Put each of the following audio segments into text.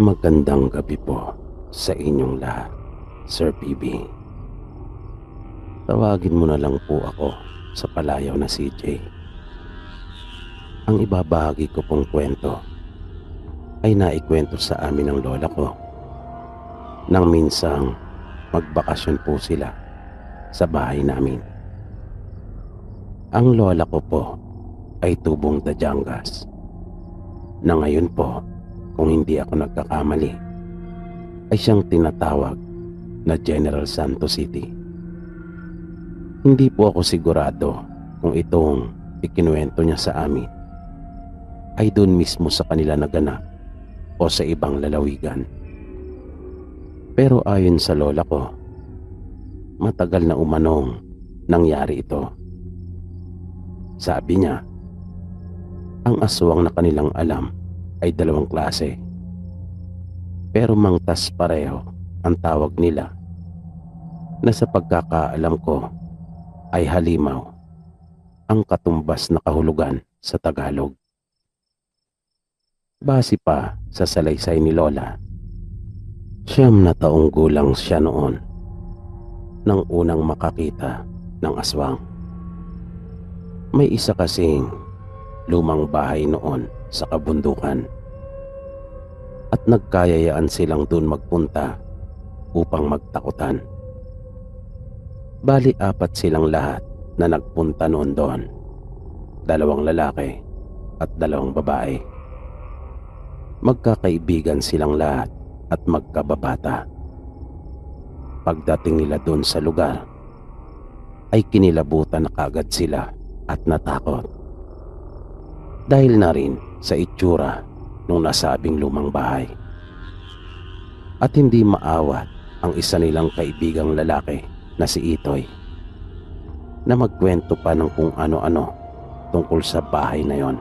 Magandang gabi po sa inyong lahat, Sir PB. Tawagin mo na lang po ako sa palayaw na CJ. Ang ibabahagi ko pong kwento ay naikwento sa amin ng lola ko nang minsang magbakasyon po sila sa bahay namin. Ang lola ko po ay tubong Dajangas na ngayon po, kung hindi ako nagkakamali, ay siyang tinatawag na General Santos City. Hindi po ako sigurado kung itong ikinuwento niya sa amin ay doon mismo sa kanila naganap o sa ibang lalawigan. Pero ayon sa lola ko, matagal na umanong nangyari ito. Sabi niya, ang aswang na kanilang alam ay dalawang klase. Pero mangtas pareho ang tawag nila, na sa pagkakaalam ko ay halimaw, ang katumbas na kahulugan sa Tagalog. Base pa sa salaysay ni Lola, 9 na taong gulang siya noon nang unang makakita ng aswang. May isa kasing lumang bahay noon sa kabundukan at nagkayayaan silang doon magpunta upang magtakutan. Bali 4 silang lahat na nagpunta noon doon, 2 lalaki at 2 babae. Magkakaibigan silang lahat at magkababata. Pagdating nila doon sa lugar ay kinilabutan na kagad sila at natakot, dahil na rin sa itsura nung nasabing lumang bahay. At hindi maawat ang isa nilang kaibigang lalaki na si Itoy na magkwento pa ng kung ano-ano tungkol sa bahay na yon.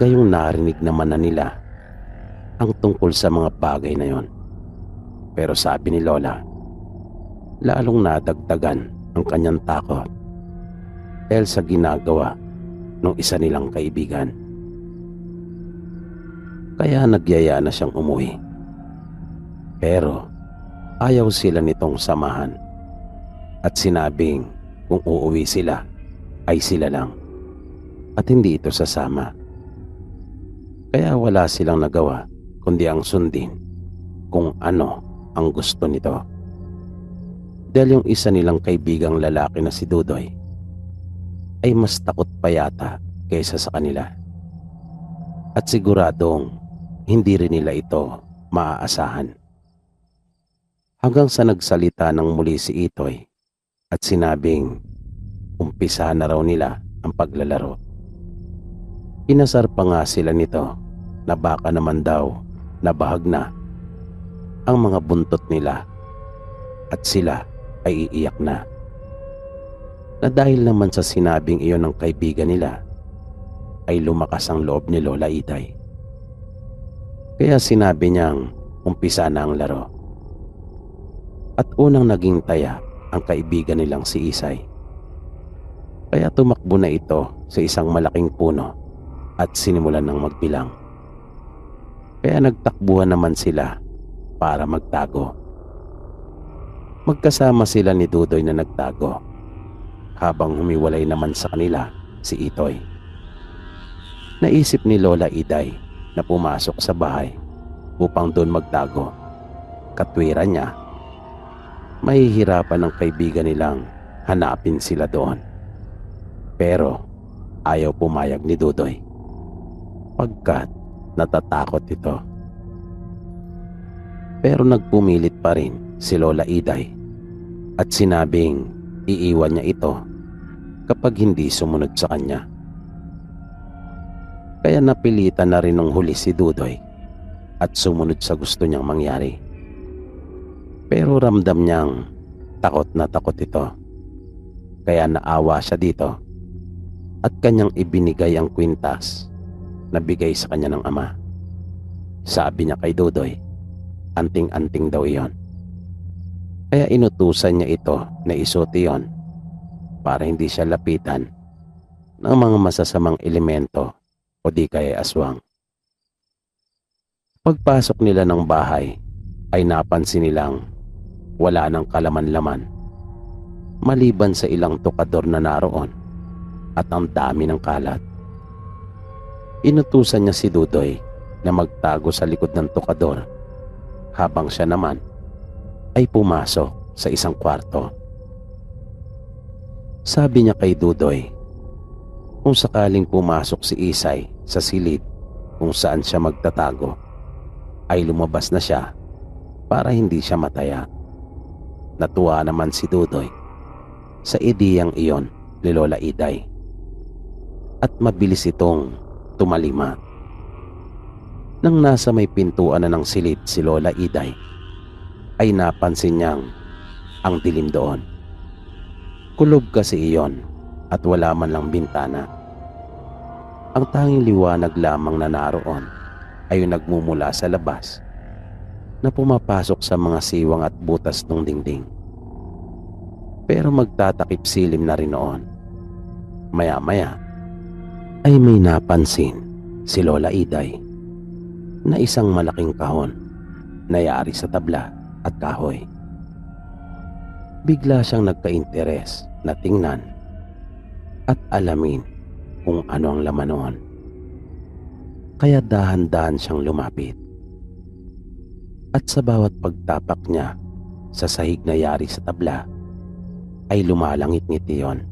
Gayong narinig naman na nila ang tungkol sa mga bagay na yon. Pero sabi ni Lola, lalong nadagdagan ang kanyang takot dahil sa ginagawa ng isa nilang kaibigan. Kaya nagyaya na siyang umuwi. Pero ayaw sila nitong samahan at sinabing kung uuwi sila ay sila lang at hindi ito sasama. Kaya wala silang nagawa kundi ang sundin kung ano ang gusto nito. Dahil yung isa nilang kaibigang lalaki na si Dudoy ay mas takot pa yata kaysa sa kanila. At siguradong hindi rin nila ito maaasahan. Hanggang sa nagsalita ng muli si Itoy at sinabing umpisa na raw nila ang paglalaro. Inasar pa nga sila nito na baka naman daw nabahag na ang mga buntot nila at sila ay iiyak na. Na dahil naman sa sinabing iyon ng kaibigan nila ay lumakas ang loob ni Lola Itay. Kaya sinabi niyang umpisa na ang laro. At unang naging taya ang kaibigan nilang si Isay. Kaya tumakbo na ito sa isang malaking puno at sinimulan ng magbilang. Kaya nagtakbuhan naman sila para magtago. Magkasama sila ni Dudoy na nagtago, habang humiwalay naman sa kanila si Itoy. Naisip ni Lola Iday na pumasok sa bahay upang doon magtago. Katwiran niya, mahihirapan ng kaibigan nilang hanapin sila doon. Pero ayaw pumayag ni Dudoy pagkat natatakot ito. Pero nagpumilit pa rin si Lola Iday at sinabing iiwan niya ito kapag hindi sumunod sa kanya. Kaya napilitan na rin ng huli si Dudoy at sumunod sa gusto niyang mangyari. Pero ramdam niyang takot na takot ito. Kaya naawa siya dito at kanyang ibinigay ang kwintas na bigay sa kanya ng ama. Sabi niya kay Dudoy, anting-anting daw iyon. Kaya inutusan niya ito na isuot iyon para hindi siya lapitan ng mga masasamang elemento o di kaya aswang. Pagpasok nila ng bahay ay napansin nilang wala ng kalaman-laman maliban sa ilang tukador na naroon at ang dami ng kalat. Inutusan niya si Dudoy na magtago sa likod ng tukador habang siya naman ay pumasok sa isang kwarto. Sabi niya kay Dudoy, kung sakaling pumasok si Isay sa silid kung saan siya magtatago, ay lumabas na siya para hindi siya mataya. Natuwa naman si Dudoy sa ideyang iyon ni Lola Iday at mabilis itong tumalima. Nang nasa may pintuan na ng silid si Lola Iday, ay napansin niyang ang dilim doon. Kulob kasi iyon at wala man lang bintana. Ang tanging liwanag lamang na naroon ay yung nagmumula sa labas na pumapasok sa mga siwang at butas ng dingding. Pero magtatakip silim na rin noon. Maya-maya ay may napansin si Lola Iday na isang malaking kahon na yari sa tabla at kahoy. Bigla siyang nagka-interes na tingnan at alamin kung ano ang laman noon. Kaya dahan-dahan siyang lumapit. At sa bawat pagtapak niya sa sahig na yari sa tabla, ay lumalangit-ngiti iyon.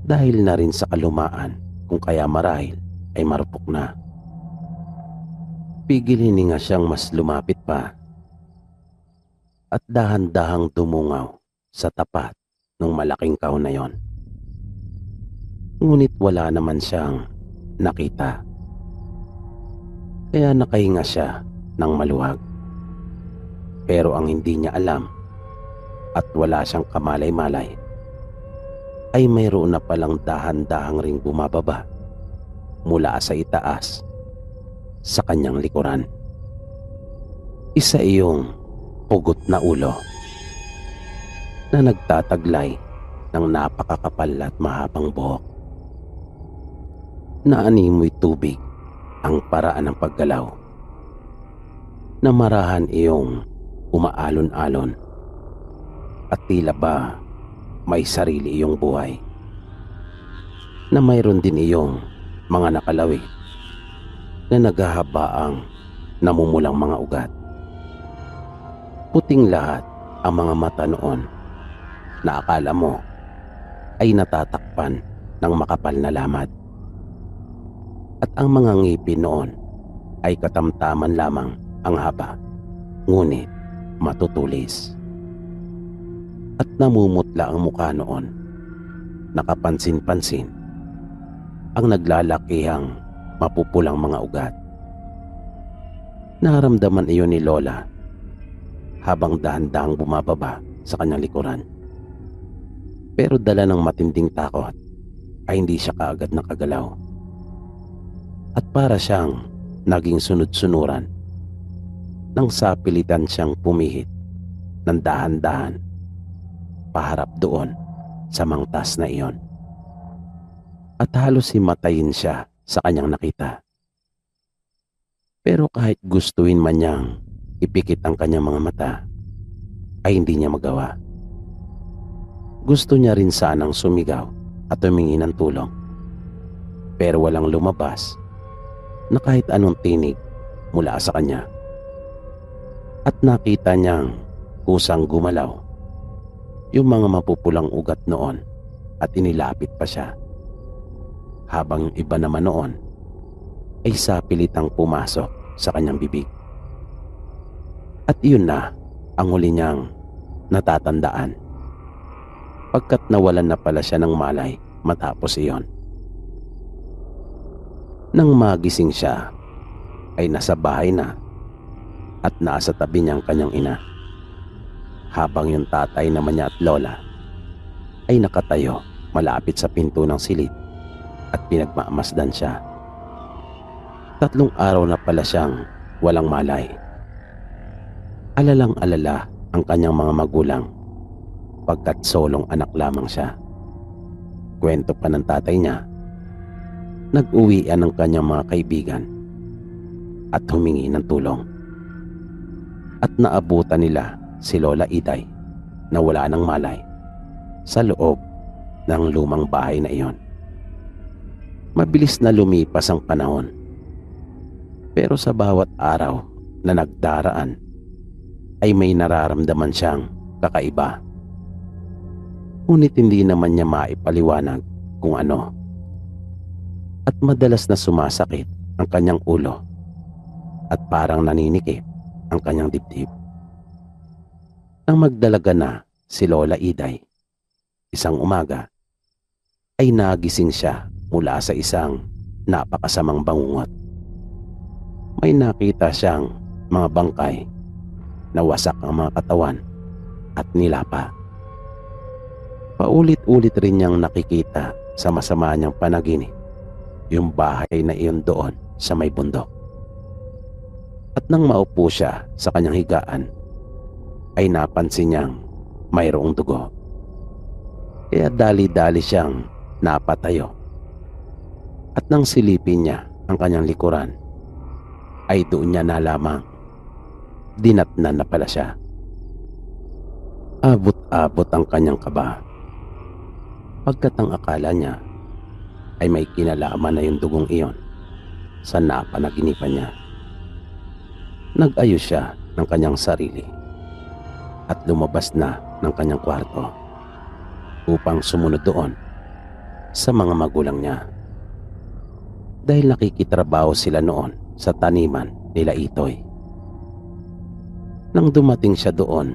Dahil na rin sa kalumaan kung kaya marahil ay marupok na. Pigil hininga siyang mas lumapit pa at dahan-dahang dumungaw sa tapat ng malaking kahon na iyon. Ngunit wala naman siyang nakita. Kaya nakahinga siya ng maluwag. Pero ang hindi niya alam at wala siyang kamalay-malay ay mayroon na palang dahan-dahang ring bumababa mula sa itaas sa kanyang likuran. Isa iyong pugot na ulo na nagtataglay ng napakakapal at mahabang buhok. Naanimoy tubig ang paraan ng paggalaw. Namarahan iyong umaalon-alon at tila ba may sarili iyong buhay. Na mayroon din iyong mga nakalawi na naghahabaang namumulang mga ugat. Puting lahat ang mga mata noon na akala mo ay natatakpan ng makapal na lamad. At ang mga ngipin noon ay katamtaman lamang ang haba, ngunit matutulis. At namumutla ang mukha noon, nakapansin-pansin ang naglalakihang mapupulang mga ugat. Naramdaman iyon ni Lola habang dahan-dahang bumababa sa kanyang likuran. Pero dala ng matinding takot ay hindi siya kaagad nakagalaw. At para siyang naging sunod-sunuran nang sapilitan siyang pumihit ng dahan-dahan paharap doon sa mangtas na iyon. At halos himatayin siya sa kanyang nakita. Pero kahit gustuin man niyang ipikit ang kanyang mga mata, ay hindi niya magawa. Gusto niya rin sanang sumigaw at humingi ng tulong. Pero walang lumabas na kahit anong tinig mula sa kanya. At nakita niyang kusang gumalaw yung mga mapupulang ugat noon at inilapit pa siya. Habang iba naman noon ay sapilitang pumasok sa kanyang bibig. At iyon na ang huli niyang natatandaan. Pagkat nawalan na pala siya ng malay matapos iyon. Nang magising siya ay nasa bahay na at nasa tabi niyang kanyang ina. Habang yung tatay naman niya at lola ay nakatayo malapit sa pinto ng silid at pinagmamasdan siya. 3 araw na pala siyang walang malay. Alalang-alala ang kanyang mga magulang pagkat solong anak lamang siya. Kwento pa ng tatay niya, nag-uwian ng kanyang mga kaibigan at humingi ng tulong. At naabutan nila si Lola Iday na wala ng malay sa loob ng lumang bahay na iyon. Mabilis na lumipas ang panahon, pero sa bawat araw na nagdaraan ay may nararamdaman siyang kakaiba. Ngunit hindi naman niya maipaliwanag kung ano. At madalas na sumasakit ang kanyang ulo at parang naninikip ang kanyang dibdib. Nang magdalaga na si Lola Iday, isang umaga ay nagising siya mula sa isang napakasamang bangungot. May nakita siyang mga bangkay na wasak ang mga katawan at nilapa. Paulit-ulit rin niyang nakikita sa masama niyang panaginip yung bahay na iyon doon sa may bundok. At nang maupo siya sa kanyang higaan, ay napansin niyang mayroong dugo. Kaya dali-dali siyang napatayo. At nang silipin niya ang kanyang likuran, ay doon niya nalamang dinatnan na pala siya. Abot-abot ang kanyang kaba, pagkat ang akala niya ay may kinalaman na yung dugong iyon sa napanaginipan niya. Nag-ayos siya ng kanyang sarili at lumabas na ng kanyang kwarto upang sumunod doon sa mga magulang niya. Dahil nakikitrabaho sila noon sa taniman nila Itoy. Nang dumating siya doon,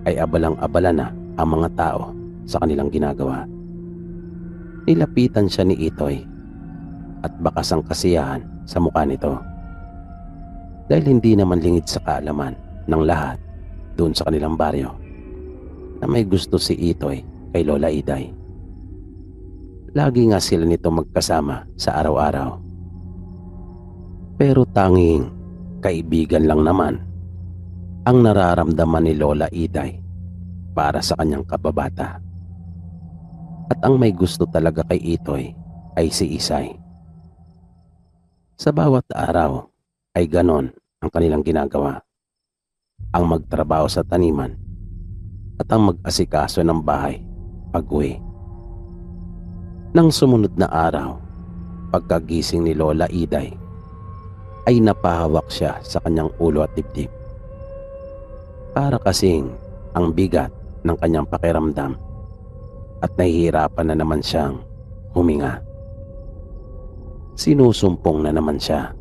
ay abalang-abala na ang mga tao sa kanilang ginagawa. Nilapitan siya ni Itoy at bakas ang kasiyahan sa mukha nito. Dahil hindi naman lingid sa kaalaman ng lahat doon sa kanilang baryo na may gusto si Itoy kay Lola Iday. Lagi nga sila nito magkasama sa araw-araw. Pero tanging kaibigan lang naman ang nararamdaman ni Lola Iday para sa kanyang kababata. At ang may gusto talaga kay Itoy ay si Isay. Sa bawat araw ay ganon ang kanilang ginagawa. Ang magtrabaho sa taniman at ang mag-asikaso ng bahay pag-uwi. Nang sumunod na araw, pagkagising ni Lola Iday, ay napahawak siya sa kanyang ulo at dibdib. Para kasing ang bigat ng kanyang pakiramdam at nahihirapan na naman siyang huminga. Sinusumpong na naman siya.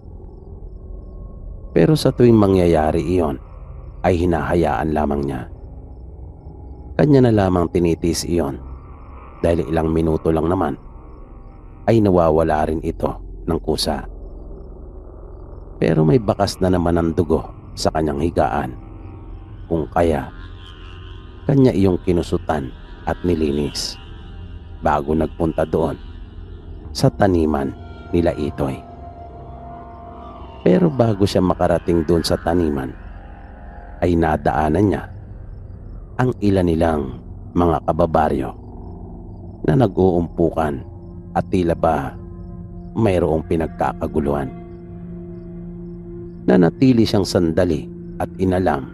Pero sa tuwing mangyayari iyon, ay hinahayaan lamang niya. Kanya na lamang tinitiis iyon dahil ilang minuto lang naman ay nawawala rin ito ng kusa. Pero may bakas na naman ng dugo sa kanyang higaan, kung kaya kanya iyong kinusutan at nilinis bago nagpunta doon sa taniman nila Itoy. Pero bago siya makarating doon sa taniman, ay nadaanan niya ang ilan nilang mga kababaryo na nag-uumpukan at tila ba mayroong pinagkakaguluhan. Nanatili siyang sandali at inalam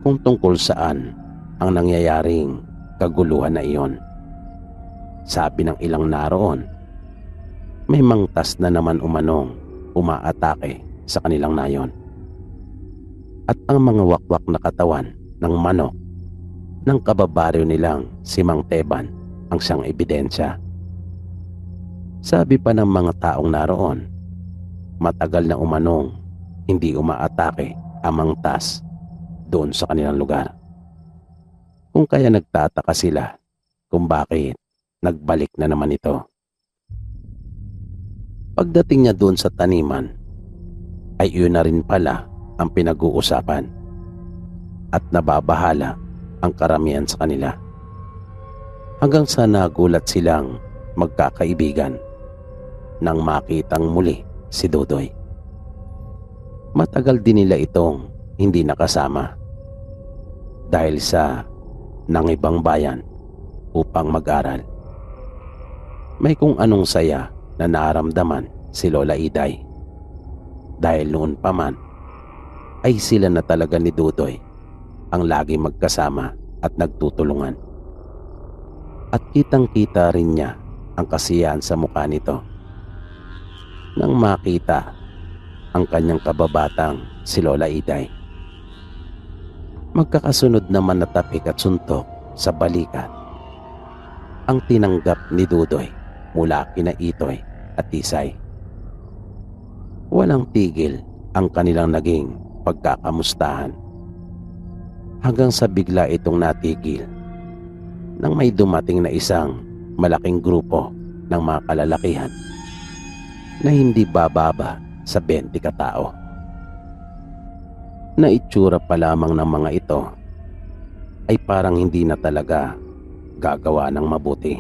kung tungkol saan ang nangyayaring kaguluhan na iyon. Sabi ng ilang naroon, may mangtas na naman umanong umaatake sa kanilang nayon. At ang mga wakwak na katawan ng manok ng kababaryo nilang si Mang Teban ang siyang ebidensya. Sabi pa ng mga taong naroon, matagal na umanong hindi umaatake ang mangtas doon sa kanilang lugar. Kung kaya nagtataka sila kung bakit nagbalik na naman ito. Pagdating niya doon sa taniman, ay yun na rin pala ang pinag-uusapan at nababahala ang karamihan sa kanila. Hanggang sa nagulat silang magkakaibigan nang makitang muli si Dodoy. Matagal din nila itong hindi nakasama dahil sa nangibang bayan upang mag-aral. May kung anong saya na naramdaman si Lola Iday dahil noon pa man ay sila na talaga ni Dudoy ang lagi magkasama at nagtutulungan. At kitang-kita rin niya ang kasiyahan sa mukha nito nang makita ang kanyang kababatang si Lola Iday. Magkakasunod naman na tapik at suntok sa balikat ang tinanggap ni Dudoy mula kina Itoy at Tisay. Walang tigil ang kanilang naging pagkakamustahan hanggang sa bigla itong natigil nang may dumating na isang malaking grupo ng mga kalalakihan na hindi bababa sa 20 katao. Na itsura pa lamang ng mga ito ay parang hindi na talaga gagawa ng mabuti,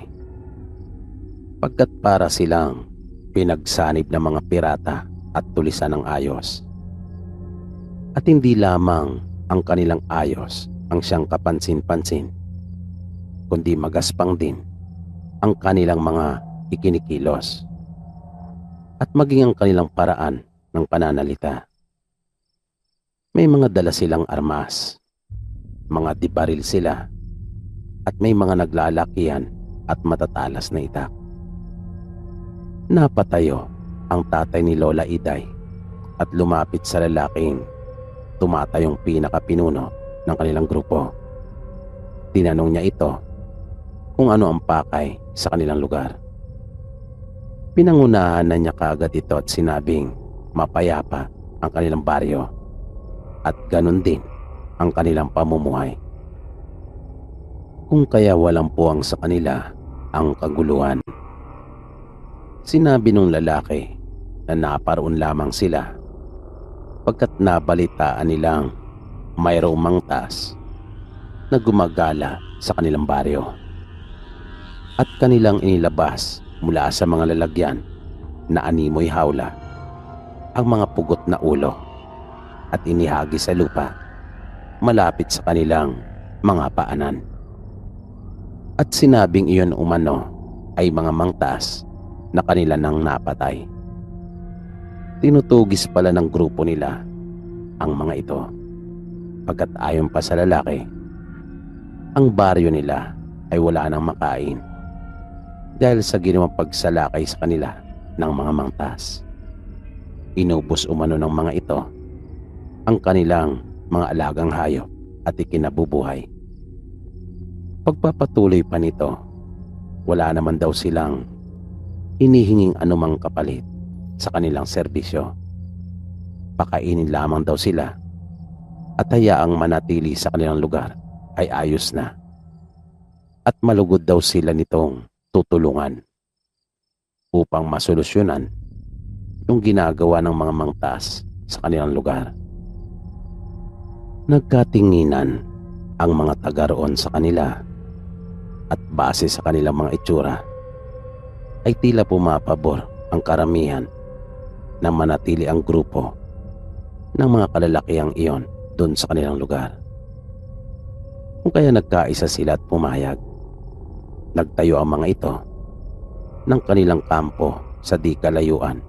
pagkat para silang pinagsanib ng mga pirata at tulisan ng ayos. At hindi lamang ang kanilang ayos ang siyang kapansin-pansin, kundi magaspang din ang kanilang mga ikinikilos at maging ang kanilang paraan ng pananalita. May mga dala silang armas, mga dibaril sila, at may mga naglalakihan at matatalas na itak. Napatayo ang tatay ni Lola Iday at lumapit sa lalaking tumatayong pinakapinuno ng kanilang grupo. Tinanong niya ito kung ano ang pakay sa kanilang lugar. Pinangunahan na niya kaagad ito at sinabing mapayapa ang kanilang baryo at ganun din ang kanilang pamumuhay. Kung kaya walang puwang sa kanila ang kaguluhan. Sinabi nung lalaki na naparoon lamang sila pagkat nabalitaan nilang mayroong mangtas na gumagala sa kanilang baryo at kanilang inilabas mula sa mga lalagyan na animoy hawla ang mga pugot na ulo at inihagi sa lupa malapit sa kanilang mga paanan. At sinabing iyon umano ay mga mangtas na kanila nang napatay. Tinutugis pala ng grupo nila ang mga ito pagkat ayon pa sa lalaki, ang baryo nila ay wala nang makain dahil sa ginawang pagsalakay sa kanila ng mga mangtas. Inubos umano ng mga ito ang kanilang mga alagang hayop at ikinabubuhay. Pagpapatuloy pa nito, wala naman daw silang hinihinging anumang kapalit sa kanilang serbisyo. Pakainin lamang daw sila at hayaang manatili sa kanilang lugar ay ayos na. At malugod daw sila nitong tutulungan upang masolusyonan yung ginagawa ng mga mangtas sa kanilang lugar. Nagkatinginan ang mga taga roon sa kanila at base sa kanilang mga itsura ay tila pumapabor ang karamihan na manatili ang grupo ng mga kalalakihang iyon doon sa kanilang lugar. Kung kaya nagkaisa sila at pumayag, nagtayo ang mga ito ng kanilang kampo sa di kalayuan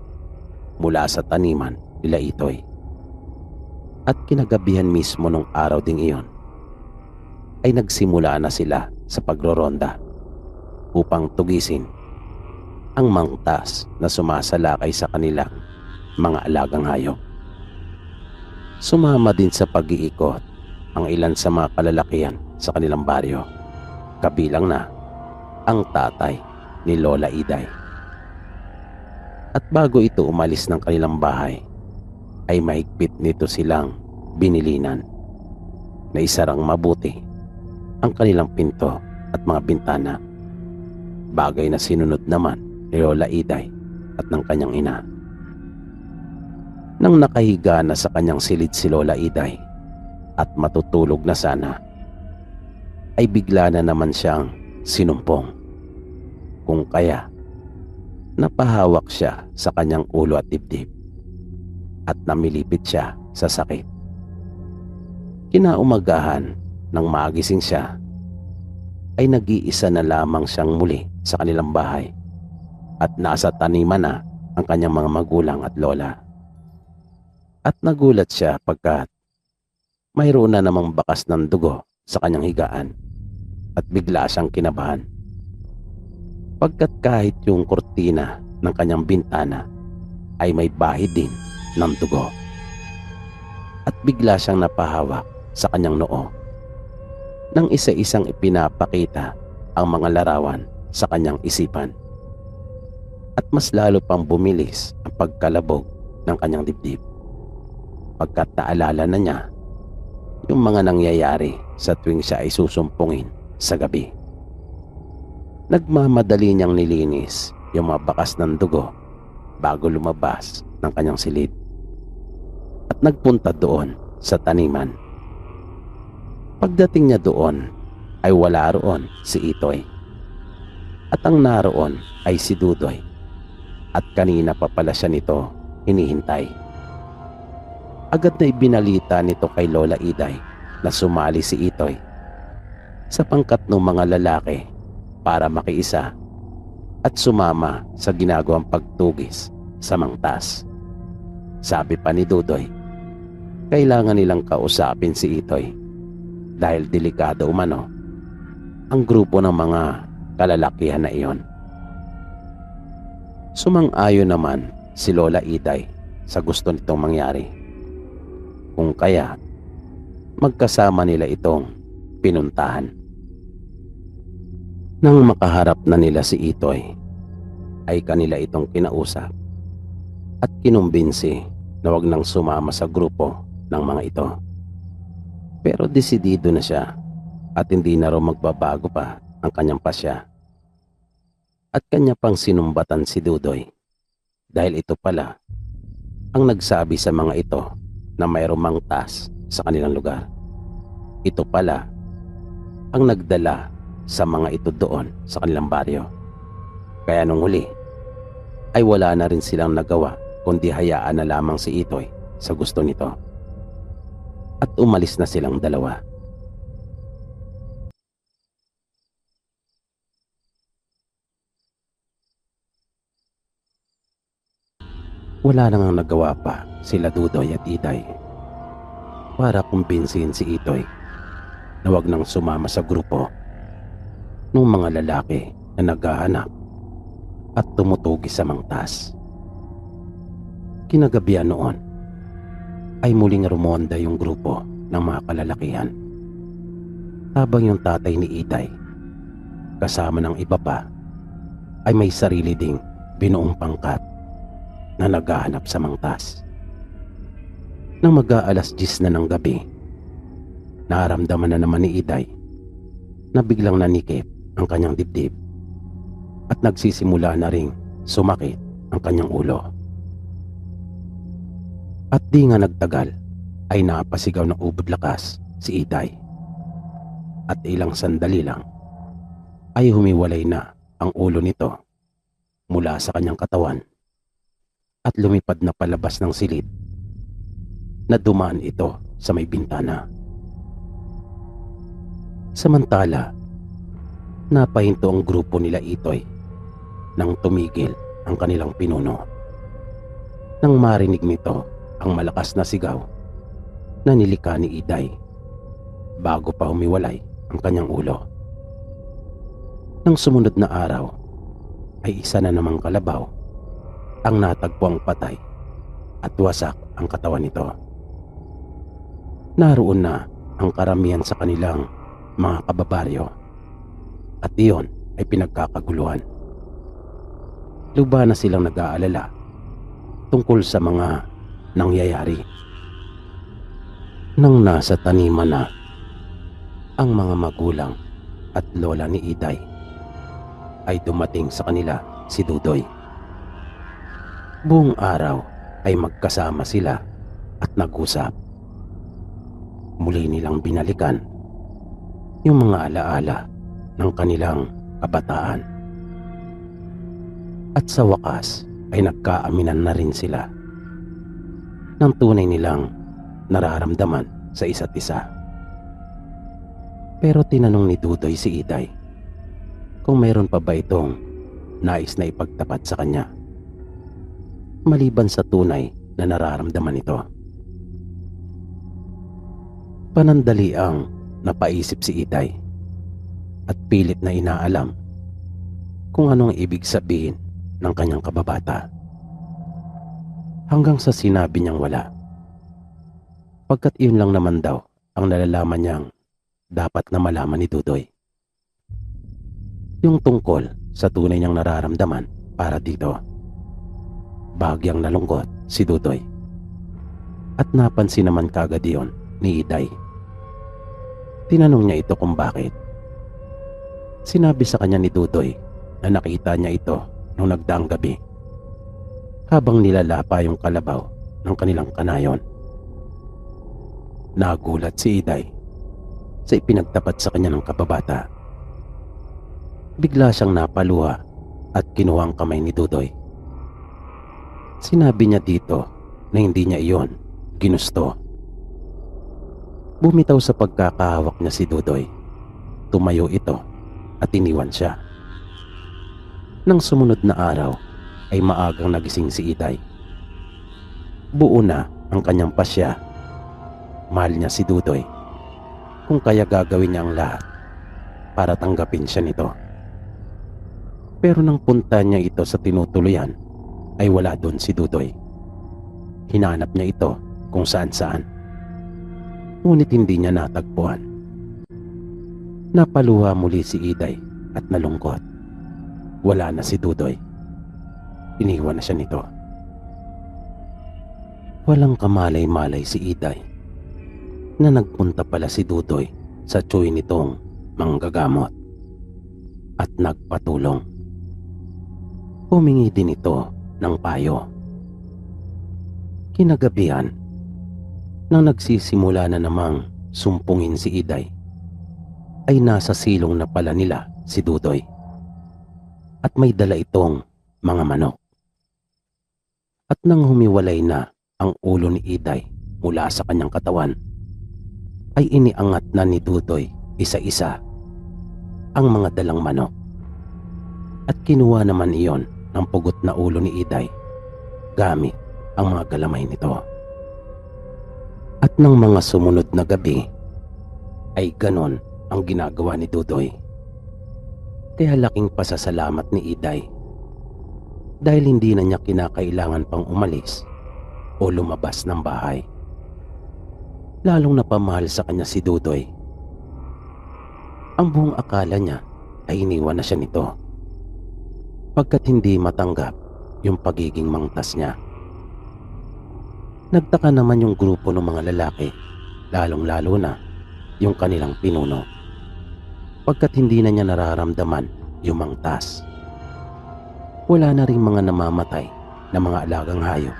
mula sa taniman nila Itoy. At kinagabihan mismo ng araw ding iyon ay nagsimula na sila sa pagroronda upang tugisin ang mangtas na sumasalakay sa kanilang mga alagang hayop. Sumama din sa pag-iikot ang ilan sa mga kalalakihan sa kanilang baryo, kabilang na ang tatay ni Lola Iday. At bago ito umalis ng kanilang bahay, ay mahigpit nito silang binilinan na isarang mabuti ang kanilang pinto at mga bintana, bagay na sinunod naman ni Lola Iday at ng kanyang ina. Nang nakahiga na sa kanyang silid si Lola Iday at matutulog na sana, ay bigla na naman siyang sinumpong. Kung kaya napahawak siya sa kanyang ulo at dibdib at namilipit siya sa sakit. Kinaumagahan nang magising siya ay nag-iisa na lamang siyang muli sa kanilang bahay at nasa taniman na ang kanyang mga magulang at lola. At nagulat siya pagkat mayroon na namang bakas ng dugo sa kanyang higaan at bigla siyang kinabahan. Pagkat kahit yung kurtina ng kanyang bintana ay may bahid din ng dugo. At bigla siyang napahawak sa kanyang noo nang isa-isang ipinapakita ang mga larawan sa kanyang isipan. At mas lalo pang bumilis ang pagkalabog ng kanyang dibdib pagkat naalala na niya yung mga nangyayari sa tuwing siya ay susumpungin sa gabi. Nagmamadali niyang nilinis yung mga bakas ng dugo bago lumabas ng kanyang silid at nagpunta doon sa taniman. Pagdating niya doon ay wala roon si Itoy at ang naroon ay si Dudoy at kanina pa pala siya nito hinihintay. Agad na ibinalita nito kay Lola Iday na sumali si Itoy sa pangkat ng mga lalaki para makiisa at sumama sa ginagawang pagtugis sa mangtas. Sabi pa ni Dudoy, kailangan nilang kausapin si Itoy dahil delikado umano ang grupo ng mga kalalakihan na iyon. Sumang-ayon naman si Lola Iday sa gusto nitong mangyari. Kung kaya, magkasama nila itong pinuntahan. Nang makaharap na nila si Itoy, ay kanila itong kinausap at kinumbinsi na wag nang sumama sa grupo ng mga ito. Pero desidido na siya at hindi na raw magbabago pa ang kanyang pasya. At kanya pang sinumbatan si Dudoy dahil ito pala ang nagsabi sa mga ito na mayroong mangtas sa kanilang lugar. Ito pala ang nagdala sa mga ito doon sa kanilang baryo. Kaya nung huli ay wala na rin silang nagawa kundi hayaan na lamang si Itoy sa gusto nito. At umalis na silang dalawa. Wala nang nagawa pa sila Dudoy at Iday para kumbinsihin si Itoy na wag nang sumama sa grupo ng mga lalaki na naghahanap at tumutugi sa mangtas. Kinagabihan noon ay muling rumonda yung grupo ng mga kalalakihan habang yung tatay ni Iday kasama ng iba pa ay may sarili ding binuong pangkat na naghahanap sa mangtas. Nang mag-aalas 10 na ng gabi, naramdaman na naman ni Iday na biglang nanikip ang kanyang dibdib at nagsisimula na ring sumakit ang kanyang ulo. At di nga nagtagal ay napasigaw ng ubod lakas si Iday at ilang sandali lang ay humiwalay na ang ulo nito mula sa kanyang katawan at lumipad na palabas ng silid na dumaan ito sa may bintana. Samantala, napahinto ang grupo nila Itoy nang tumigil ang kanilang pinuno. Nang marinig nito ang malakas na sigaw na nilika ni Iday bago pa humiwalay ang kanyang ulo. Nang sumunod na araw ay isa na namang kalabaw ang natagpuang patay at wasak ang katawan nito. Naroon na ang karamihan sa kanilang mga kababaryo at iyon ay pinagkakaguluhan. Luba na silang nag-aalala tungkol sa mga nangyayari. Nang nasa taniman na ang mga magulang at lola ni Iday ay dumating sa kanila si Dudoy. Buong araw ay magkasama sila at nag-usap. Muli nilang binalikan yung mga alaala ng kanilang kabataan. At sa wakas ay nagkaaminan na rin sila ng tunay nilang nararamdaman sa isa't isa. Pero tinanong ni Dudoy si Iday kung mayroon pa ba itong nais na ipagtapat sa kanya maliban sa tunay na nararamdaman ito. Panandaliang napaisip si Iday at pilit na inaalam kung anong ibig sabihin ng kanyang kababata. Hanggang sa sinabi niyang wala. Pagkat iyon lang naman daw ang nalalaman niyang dapat na malaman ni Dudoy. Yung tungkol sa tunay niyang nararamdaman para dito. Bahagyang nalungkot si Dudoy. At napansin naman kagad iyon ni Iday. Tinanong niya ito kung bakit. Sinabi sa kanya ni Dudoy na nakita niya ito nung nagdaang gabi habang nilalapa yung kalabaw ng kanilang kanayon. Nagulat si Iday sa ipinagtapat sa kanya ng kababata. Bigla siyang napaluha at kinuha ang kamay ni Dudoy. Sinabi niya dito na hindi niya iyon ginusto. Bumitaw sa pagkakahawak niya si Dudoy. Tumayo ito at iniwan siya. Nang sumunod na araw ay maagang nagising si Iday. Buo na ang kanyang pasya. Mahal niya si Dudoy, kung kaya gagawin niya ang lahat para tanggapin siya nito. Pero nang punta niya ito sa tinutuluyan ay wala doon si Dudoy. Hinanap niya ito kung saan-saan, ngunit hindi niya natagpuan. Napaluha muli si Iday at nalungkot. Wala na si Dudoy. Iniwan na siya nito. Walang kamalay-malay si Iday na nagpunta pala si Dudoy sa tsuy nitong manggagamot at nagpatulong. Humingi din ito ng payo. Kinagabihan, nang nagsisimula na namang sumpungin si Iday, ay nasa silong na pala nila si Dudoy at may dala itong mga manok. At nang humiwalay na ang ulo ni Iday mula sa kanyang katawan, ay iniangat na ni Dudoy isa-isa ang mga dalang manok at kinuha naman iyon ng pugot na ulo ni Iday gamit ang mga galamay nito. At ng mga sumunod na gabi ay ganon ang ginagawa ni Dudoy. Kaya laking pasasalamat ni Iday dahil hindi na niya kinakailangan pang umalis o lumabas ng bahay. Lalong napamahal sa kanya si Dudoy. Ang buong akala niya ay iniwan na siya nito pagkat hindi matanggap yung pagiging mangtas niya. Nagtaka naman yung grupo ng mga lalaki, lalong-lalo na yung kanilang pinuno, pagkat hindi na niya nararamdaman yung mangtas. Wala na ring mga namamatay na mga alagang hayop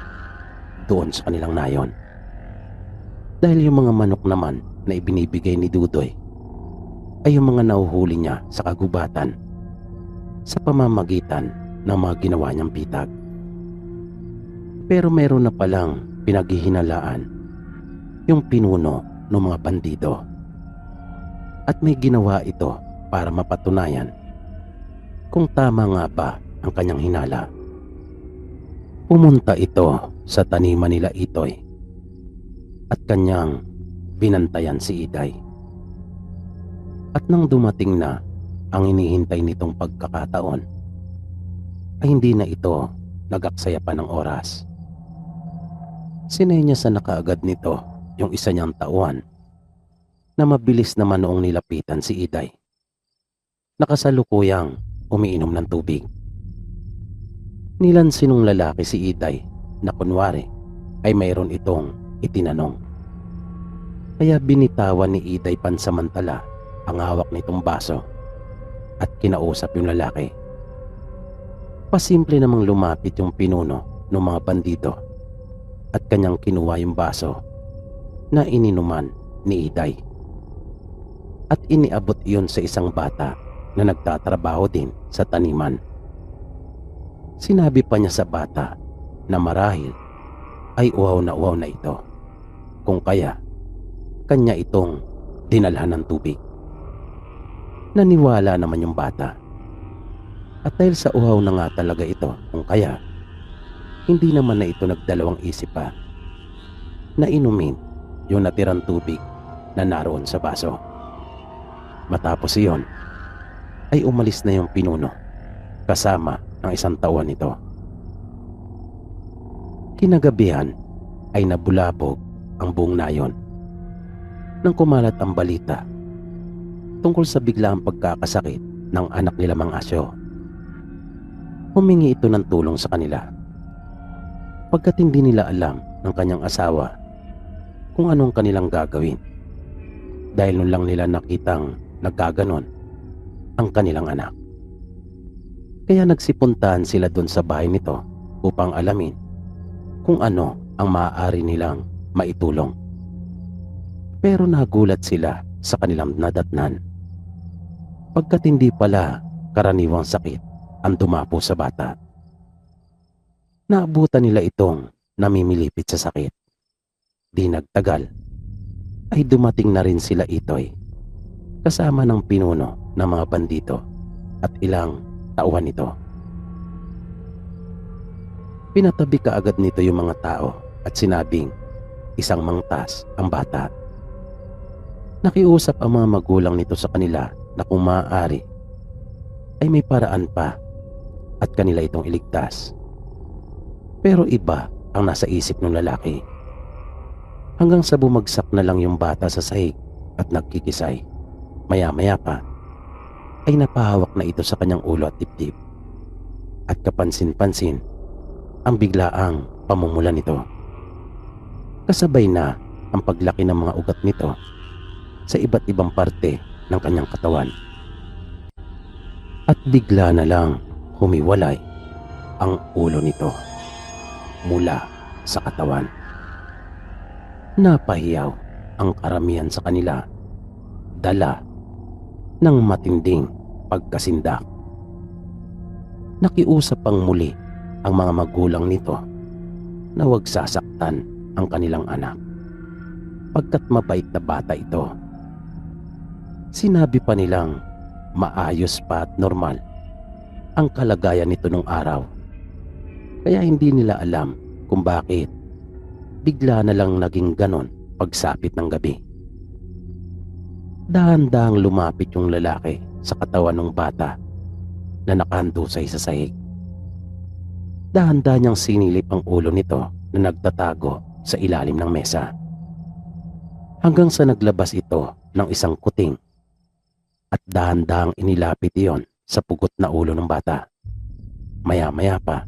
doon sa kanilang nayon. Dahil yung mga manok naman na ibinibigay ni Dudoy ay yung mga nahuhuli niya sa kagubatan sa pamamagitan ng mga ginawa niyang pitag. Pero meron na palang pinaghihinalaan yung pinuno ng mga bandido at may ginawa ito para mapatunayan kung tama nga ba ang kanyang hinala. Pumunta ito sa taniman nila Itoy at kanyang binantayan si Iday. At nang dumating na ang hinihintay nitong pagkakataon, ay hindi na ito nag-aksaya pa ng oras. Sinay niya sa nakaagad nito yung isa niyang tauhan na mabilis naman noong nilapitan si Iday. Nakasalukuyang umiinom ng tubig. Nilansin ng lalaki si Iday na kunwari ay mayroon itong itinanong. Kaya binitawan ni Iday pansamantala ang hawak nitong baso at kinausap yung lalaki. Pasimple namang lumapit yung pinuno ng mga bandido at kanyang kinuha yung baso na ininuman ni Iday. At iniabot iyon sa isang bata na nagtatrabaho din sa taniman. Sinabi pa niya sa bata na marahil ay uhaw na ito, kung kaya kanya itong dinalhan ng tubig. Naniwala naman yung bata. At dahil sa uhaw na nga talaga ito, kung kaya hindi naman na ito nagdalawang isip pa na inumin yung natirang tubig na naroon sa baso. Matapos iyon, ay umalis na yung pinuno kasama ng isang tauhan nito. Kinagabihan ay nabulabog ang buong nayon nang kumalat ang balita tungkol sa biglaang pagkakasakit ng anak nila Mang Asyo. Humingi ito ng tulong sa kanila pagkat hindi nila alam ng kanyang asawa kung anong kanilang gagawin dahil nun lang nila nakitang nagkaganon ang kanilang anak. Kaya nagsipuntahan sila doon sa bahay nito upang alamin kung ano ang maaari nilang maitulong. Pero nagulat sila sa kanilang nadatnan pagkat hindi pala karaniwang sakit ang dumapo sa bata. Naabutan nila itong namimilipit sa sakit. Di nagtagal ay dumating na rin sila Itoy kasama ng pinuno ng mga bandito at ilang tauhan nito. Pinatabi kaagad nito yung mga tao at sinabing isang mangtas ang bata. Nakiusap ang mga magulang nito sa kanila na kung maaari ay may paraan pa at kanila itong iligtas. Pero iba ang nasa isip ng lalaki. Hanggang sa bumagsak na lang yung bata sa sahig at nagkikisay. Maya-maya pa ay napahawak na ito sa kanyang ulo at dibdib. At kapansin-pansin ang biglaang pamumula nito. Kasabay na ang paglaki ng mga ugat nito sa iba't ibang parte ng kanyang katawan. At bigla na lang humiwalay ang ulo nito mula sa katawan. Napahiyaw ang karamihan sa kanila, dala ng matinding pagkasindak. Nakiusap pang muli ang mga magulang nito na huwag sasaktan ang kanilang anak pagkat mabait na bata ito. Sinabi pa nilang maayos pa at normal ang kalagayan nito nung araw, kaya hindi nila alam kung bakit bigla na lang naging ganon pagsapit ng gabi. Dahan-dahang lumapit yung lalaki sa katawan ng bata na nakahandusay sa sahig. Dahan-dahan niyang sinilip ang ulo nito na nagtatago sa ilalim ng mesa. Hanggang sa naglabas ito ng isang kuting at dahan-dahang inilapit iyon sa pugot na ulo ng bata. Maya-maya pa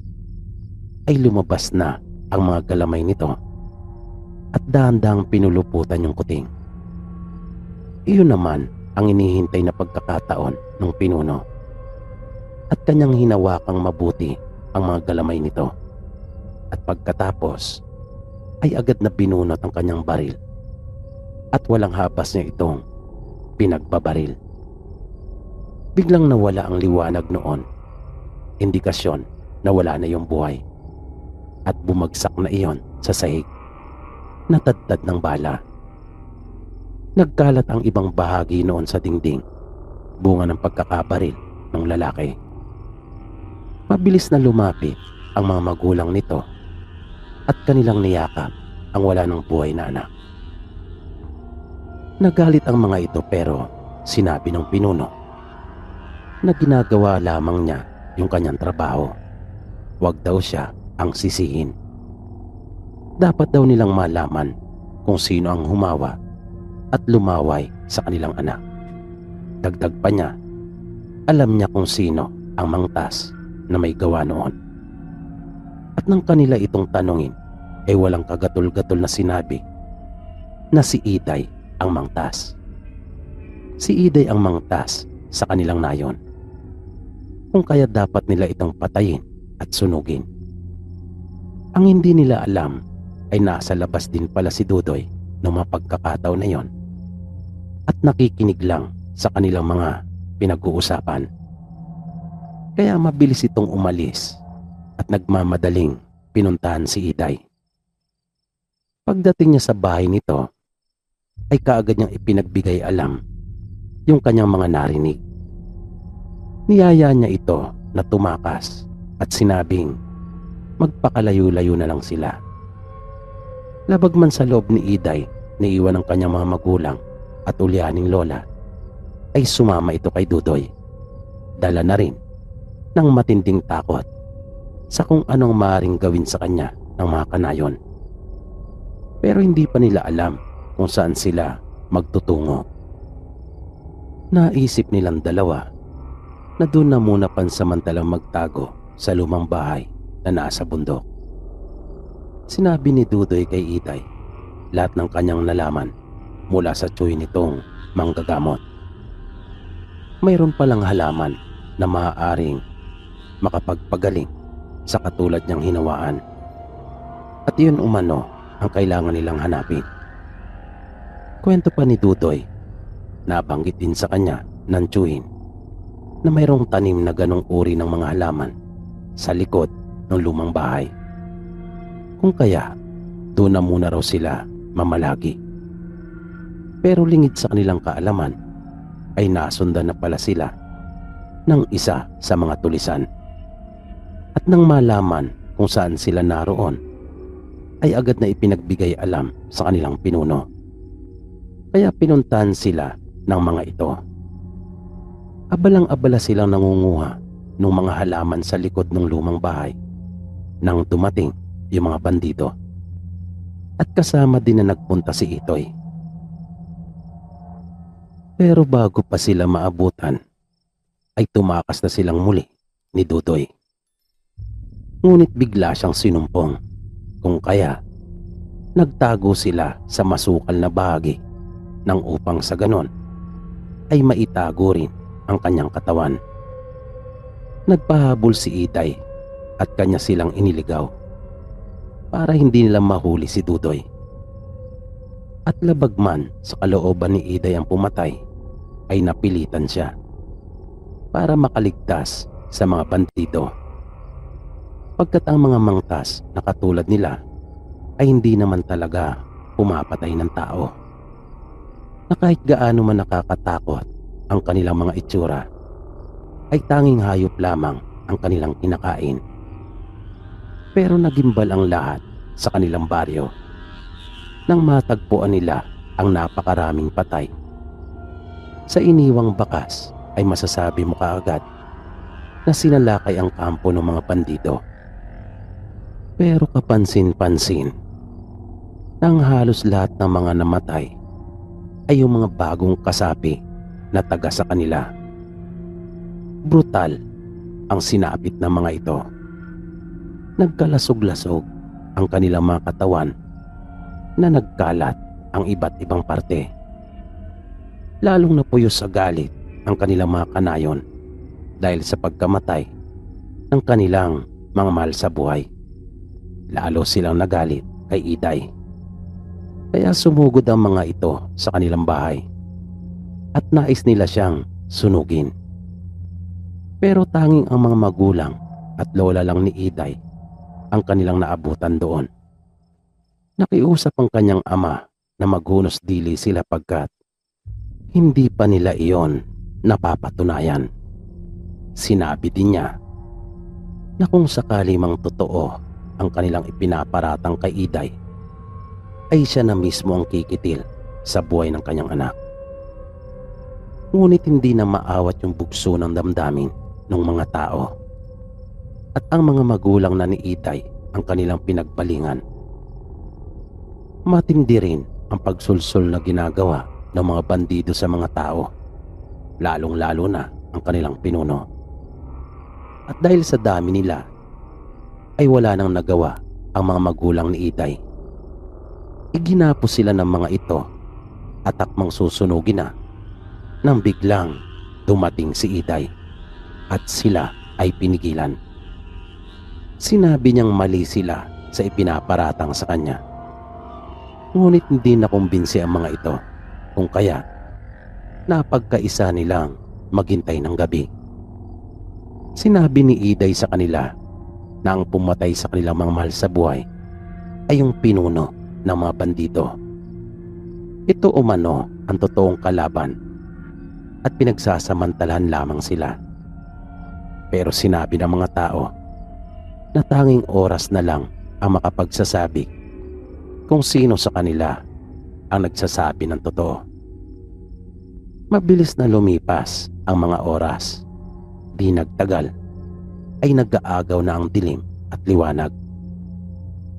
ay lumabas na ang mga galamay nito at dahan-dahang pinuluputan yung kuting. Iyon naman ang inihintay na pagkakataon ng pinuno at kanyang hinawakang mabuti ang mga galamay nito. At pagkatapos ay agad na binunot ang kanyang baril at walang habas niya itong pinagbabaril. Biglang nawala ang liwanag noon, indikasyon na wala na yung buhay, at bumagsak na iyon sa sahig, natadtad ng bala. Nagkalat ang ibang bahagi noon sa dingding, bunga ng pagkakabaril ng lalaki. Mabilis na lumapit ang mga magulang nito at kanilang niyakap ang wala ng buhay na anak. Nagalit ang mga ito pero sinabi ng pinuno na ginagawa lamang niya yung kanyang trabaho. Huwag daw siya ang sisihin. Dapat daw nilang malaman kung sino ang humawa at lumaway sa kanilang anak. Dagdag pa niya, alam niya kung sino ang mangtas na may gawa noon. At nang kanila itong tanungin, ay walang kagatol-gatol na sinabi na si Iday ang mangtas. Si Iday ang mangtas sa kanilang nayon, kung kaya dapat nila itong patayin at sunugin. Ang hindi nila alam ay nasa labas din pala si Dudoy noong mga pagkakataon na yon at nakikinig lang sa kanilang mga pinag-uusapan. Kaya mabilis itong umalis at nagmamadaling pinuntahan si Iday. Pagdating niya sa bahay nito, ay kaagad niyang ipinagbigay alam yung kanyang mga narinig. Niyaya niya ito na tumakas at sinabing magpakalayo-layo na lang sila. Labag man sa loob ni Iday, niiwan ng kanyang mga magulang at ulyaning lola ay sumama ito kay Dudoy. Dala na rin ng matinding takot sa kung anong maaaring gawin sa kanya ng mga kanayon. Pero hindi pa nila alam kung saan sila magtutungo. Naisip nilang dalawa na doon na muna pansamantalang magtago sa lumang bahay na nasa bundok. Sinabi ni Dudoy kay Iday lahat ng kanyang nalaman mula sa tsuy nitong manggagamot. Mayroon palang halaman na maaaring makapagpagaling sa katulad niyang hinawaan. At yun umano ang kailangan nilang hanapin. Kwento pa ni Dudoy, nabanggit din sa kanya ng tsuhin na mayroong tanim na ganong uri ng mga halaman sa likod ng lumang bahay. Kung kaya, doon na muna raw sila mamalagi. Pero lingid sa kanilang kaalaman ay nasundan na pala sila ng isa sa mga tulisan. At nang malaman kung saan sila naroon, ay agad na ipinagbigay alam sa kanilang pinuno. Kaya pinuntahan sila ng mga ito. Abalang-abala silang nangunguha ng mga halaman sa likod ng lumang bahay nang dumating yung mga bandido. At kasama din na nagpunta si Itoy. Pero bago pa sila maabutan, ay tumakas na silang muli ni Dudoy. Ngunit bigla siyang sinumpong, kung kaya nagtago sila sa masukal na bahagi nang upang sa ganon ay maitago rin ang kanyang katawan. Nagpahabol si Iday at kanya silang iniligaw para hindi nila mahuli si Dudoy. At labag man sa kalooban ni Iday ang pumatay, ay napilitan siya para makaligtas sa mga bandido. Pagkat ang mga mangtas na katulad nila ay hindi naman talaga pumapatay ng tao, na kahit gaano man nakakatakot ang kanilang mga itsura, ay tanging hayop lamang ang kanilang kinakain. Pero nagimbal ang lahat sa kanilang baryo nang matagpuan nila ang napakaraming patay. Sa iniwang bakas ay masasabi mo kaagad na sinalakay ang kampo ng mga bandido. Pero kapansin-pansin, nang halos lahat ng mga namatay ay yung mga bagong kasapi na taga sa kanila. Brutal ang sinapit ng mga ito. Nagkalasog-lasog ang kanilang mga katawan na nagkalat ang iba't ibang parte. Lalong napuyos sa galit ang kanilang mga kanayon dahil sa pagkamatay ng kanilang mga mahal sa buhay. Lalo silang nagalit kay Iday. Kaya sumugod ang mga ito sa kanilang bahay at nais nila siyang sunugin. Pero tanging ang mga magulang at lola lang ni Iday ang kanilang naabutan doon. Nakiusap ang kanyang ama na maghunos dili sila pagkat hindi pa nila iyon napapatunayan. Sinabi din niya na kung sakali mang totoo ang kanilang ipinaparatang kay Iday, ay siya na mismo ang kikitil sa buhay ng kanyang anak. Ngunit hindi na maawat yung bugso ng damdamin ng mga tao at ang mga magulang na ni Iday ang kanilang pinagbalingan. Matindi rin ang pagsulsul na ginagawa ng mga bandido sa mga tao, lalong-lalo na ang kanilang pinuno. At dahil sa dami nila, ay wala nang nagawa ang mga magulang ni Iday. Iginapos sila ng mga ito at akmang susunugin na nang biglang dumating si Iday at sila ay pinigilan. Sinabi niyang mali sila sa ipinaparatang sa kanya. Ngunit hindi nakumbinsi ang mga ito, kung kaya napagkaisa nilang maghintay ng gabi. Sinabi ni Iday sa kanila na ang pumatay sa kanilang mga mahal sa buhay ay yung pinuno ng mga bandido. Ito umano ang totoong kalaban at pinagsasamantalahan lamang sila. Pero sinabi ng mga tao na tanging oras na lang ang makapagsasabi kung sino sa kanila ang nagsasabi ng totoo. Mabilis na lumipas ang mga oras. Di nagtagal ay nag-aagaw na ang dilim at liwanag.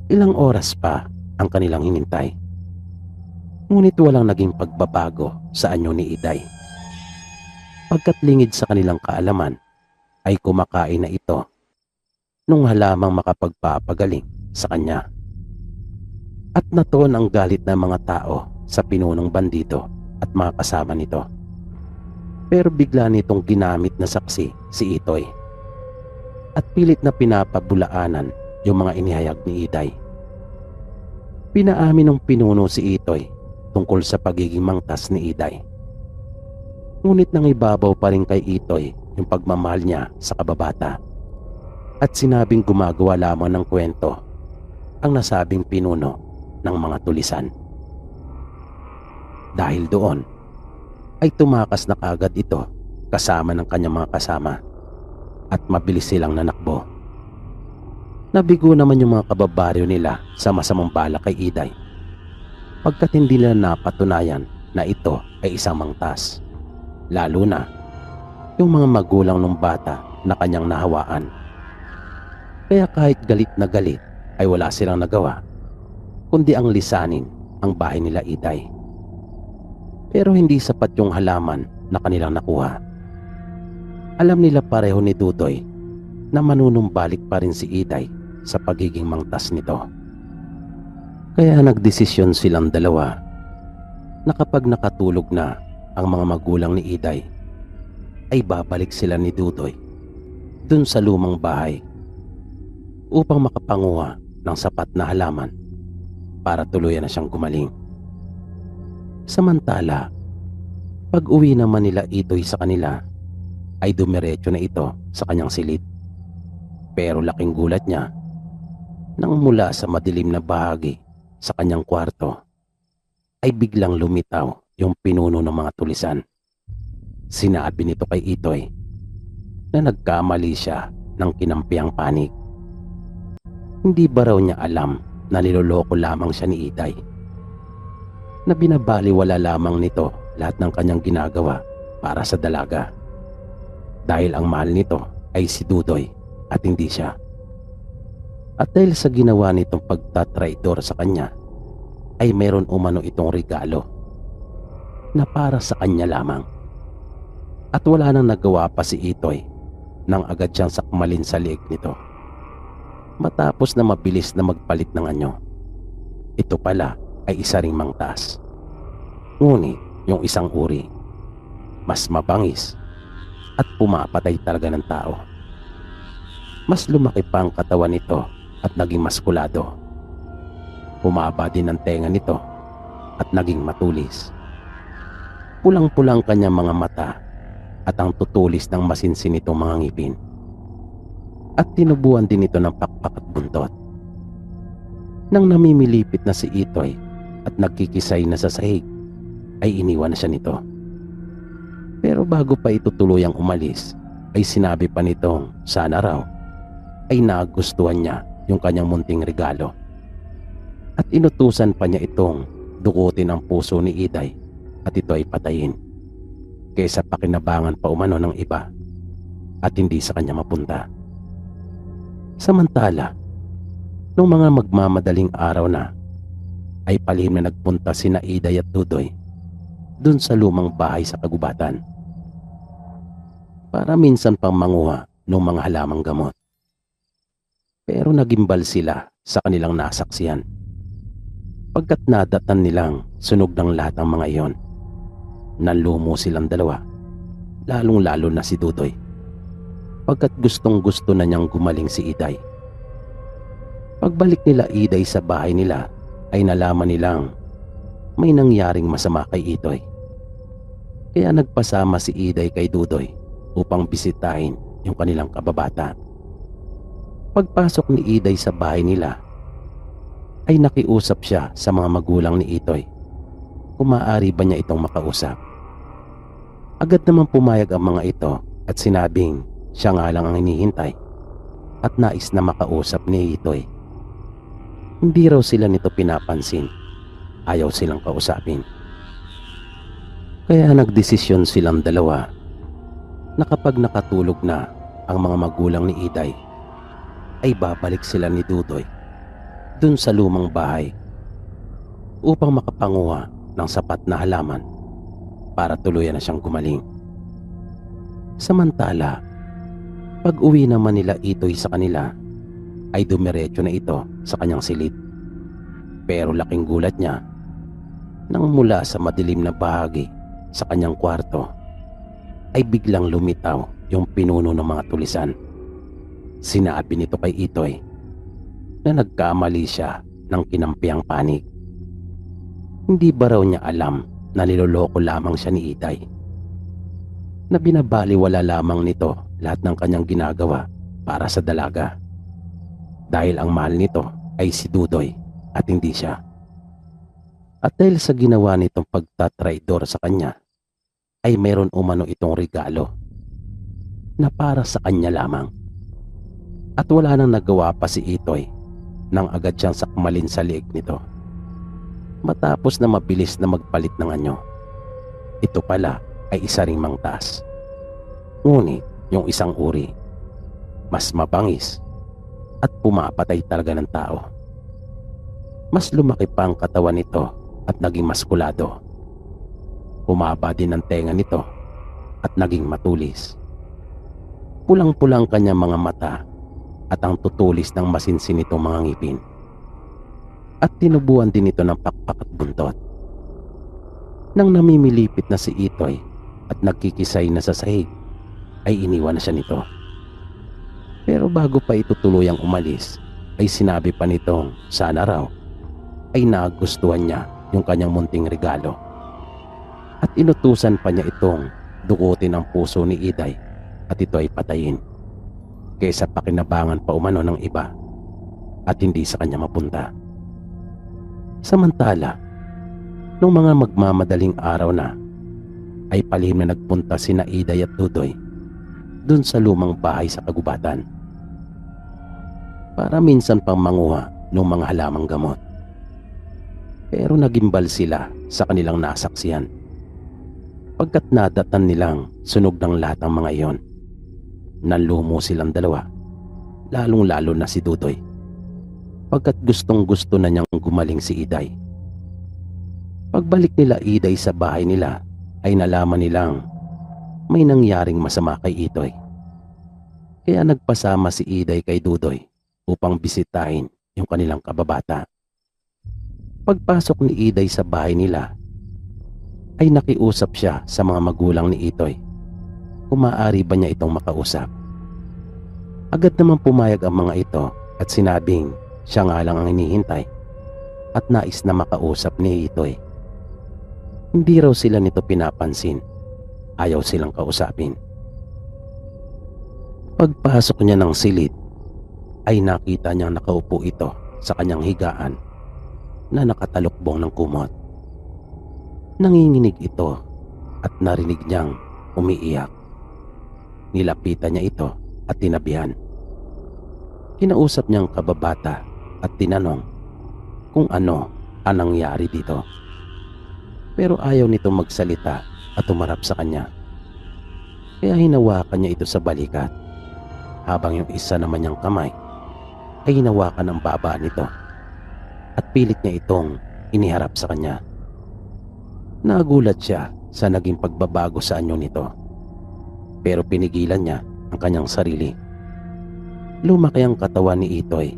Ilang oras pa ang kanilang hinintay. Ngunit walang naging pagbabago sa anyo ni Iday. Pagkat lingid sa kanilang kaalaman ay kumakain na ito nung halamang makapagpapagaling sa kanya. At natoon ang galit ng mga tao sa pinunong bandido at mga kasama nito. Pero bigla nitong ginamit na saksi si Itoy at pilit na pinapabulaanan yung mga inihayag ni Iday. Pinaamin ng pinuno si Itoy tungkol sa pagiging mangtas ni Iday. Ngunit nangibabaw pa rin kay Itoy yung pagmamahal niya sa kababata at sinabing gumagawa lamang ng kwento ang nasabing pinuno ng mga tulisan. Dahil doon ay tumakas na kagad ito kasama ng kanyang mga kasama at mabilis silang nanakbo. Nabigo naman yung mga kababaryo nila sa masamang balak kay Iday pagkat hindi nila napatunayan na ito ay isang mangtas, lalo na yung mga magulang ng bata na kanyang nahawaan. Kaya kahit galit na galit ay wala silang nagawa kundi ang lisanin ang bahay nila Iday. Pero hindi sapat yung halaman na kanilang nakuha. Alam nila pareho ni Dudoy na manunumbalik pa rin si Iday sa pagiging mangtas nito. Kaya nagdesisyon silang dalawa na kapag nakatulog na ang mga magulang ni Iday ay babalik sila ni Dudoy dun sa lumang bahay upang makapanguha ng sapat na halaman para tuluyan na siyang gumaling. Samantala, pag uwi naman nila Itoy sa kanila, ay dumiretso na ito sa kanyang silid. Pero laking gulat niya nang mula sa madilim na bahagi sa kanyang kwarto ay biglang lumitaw yung pinuno ng mga tulisan. Sinabi nito kay Itoy na nagkamali siya ng kinampiang panig. Hindi ba raw niya alam na niloloko lamang siya ni Iday? Na binabaliwala lamang nito lahat ng kanyang ginagawa para sa dalaga. Dahil ang mahal nito ay si Dudoy at hindi siya. At dahil sa ginawa nitong pagtatraidor sa kanya, ay meron umano itong regalo na para sa kanya lamang. At wala nang nagawa pa si Itoy nang agad siyang sakmalin sa liig nito. Matapos na mabilis na magpalit ng anyo, ito pala ay isa ring mangtas. Ngunit yung isang uri, mas mabangis at pumapatay talaga ng tao. Mas lumaki pa ang katawan nito at naging maskulado. Humaba din ang tenga nito at naging matulis. Pulang-pulang kanyang mga mata at ang tutulis ng masinsin nitong mga ngipin. At tinubuan din ito ng pakpak at buntot. Nang namimilipit na si Itoy at nagkikisay na sa sahig, ay iniwan na siya nito. Pero bago pa ito tuluyang umalis, ay sinabi pa nitong sana raw ay nagustuhan niya yung kanyang munting regalo. At inutusan pa niya itong dukutin ang puso ni Iday at ito ay patayin, kaysa pakinabangan pa umano ng iba at hindi sa kanya mapunta. Samantala, nung mga magmamadaling araw na, ay palihim na nagpunta sina Iday at Dudoy dun sa lumang bahay sa kagubatan para minsan pang manguha ng mga halamang gamot. Pero nagimbal sila sa kanilang nasaksihan pagkat nadatan nilang sunog ng lahat ang mga iyon. Nanlumo silang dalawa, lalong-lalo na si Dudoy, pagkat gustong-gusto na niyang gumaling si Iday. Pagbalik nila Iday sa bahay nila, ay nalaman nilang may nangyaring masama kay Itoy. Kaya nagpasama si Iday kay Dudoy upang bisitahin yung kanilang kababata. Pagpasok ni Iday sa bahay nila, ay nakiusap siya sa mga magulang ni Itoy kung maaari ba niya itong makausap. Agad naman pumayag ang mga ito at sinabing siya nga lang ang hinihintay at nais na makausap ni Itoy. Hindi raw sila nito pinapansin, ayaw silang kausapin. Kaya nagdesisyon silang dalawa na kapag nakatulog na ang mga magulang ni Iday, ay babalik sila ni Dudoy dun sa lumang bahay upang makapanguha ng sapat na halaman para tuluyan na siyang gumaling. Samantala, pag uwi naman nila Itoy sa kanila, ay dumiretso na ito sa kanyang silid. Pero laking gulat niya nang mula sa madilim na bahagi sa kanyang kwarto ay biglang lumitaw yung pinuno ng mga tulisan. Sinabi nito kay Itoy na nagkamali siya ng kinampiang panig. Hindi ba raw niya alam na niloloko lamang siya ni Iday? Na binabaliwala lamang nito lahat ng kanyang ginagawa para sa dalaga. Dahil ang mahal nito ay si Dudoy at hindi siya. At dahil sa ginawa nitong pagtatraidor sa kanya, ay meron umano itong regalo na para sa kanya lamang. At wala nang nagawa pa si Itoy nang agad siyang sakmalin sa liig nito. Matapos na mabilis na magpalit ng anyo, ito pala ay isa ring mangtas. Ngunit yung isang uri, mas mabangis at pumapatay talaga ng tao. Mas lumaki pa ang katawan nito at naging maskulado. Humaba din ang tenga nito at naging matulis. Pulang-pulang kanyang mga mata at ang tutulis ng masinsin nitong mga ngipin. At tinubuan din ito ng pakpak at buntot. Nang namimilipit na si Itoy at nagkikisay na sa sahig, ay iniwan na siya nito. Pero bago pa ito tuluyang umalis, ay sinabi pa nitong sana raw ay nagustuhan niya yung kanyang munting regalo. At inutusan pa niya itong dukutin ang puso ni Iday at ito ay patayin, kaysa pakinabangan pa umano ng iba at hindi sa kanya mapunta. Samantala, nung mga magmamadaling araw na, ay palihim na nagpunta sina Iday at Dudoy dun sa lumang bahay sa kagubatan para minsan pang manguha ng mga halamang gamot. Pero nagimbal sila sa kanilang nasaksihan pagkat nadatan nilang sunog ng lahat ng mga iyon. Nanlumo silang dalawa, lalong lalo na si Dudoy, pagkat gustong gusto na niyang gumaling si Iday. Pagbalik nila Iday sa bahay nila ay nalaman nilang may nangyaring masama kay Itoy. Kaya nagpasama si Iday kay Dudoy upang bisitahin yung kanilang kababata. Pagpasok ni Iday sa bahay nila ay nakiusap siya sa mga magulang ni Itoy kung maaari ba niya itong makausap. Agad naman pumayag ang mga ito at sinabing siya nga lang ang hinihintay at nais na makausap ni Itoy. Hindi raw sila nito pinapansin. Ayaw silang kausapin. Pagpasok niya ng silid ay nakita niyang nakaupo ito sa kanyang higaan na nakatalukbong ng kumot. Nanginginig ito at narinig niyang umiiyak. Nilapitan niya ito at tinabihan. Kinausap niyang kababata at tinanong kung ano ang nangyari dito. Pero ayaw nito magsalita at umarap sa kanya. Kaya hinawakan niya ito sa balikat, habang yung isa naman niyang kamay ay hinawakan ang baba nito at pilit niya itong iniharap sa kanya. Nagulat siya sa naging pagbabago sa anyo nito, pero pinigilan niya ang kanyang sarili. Lumaki ang katawan ni Itoy.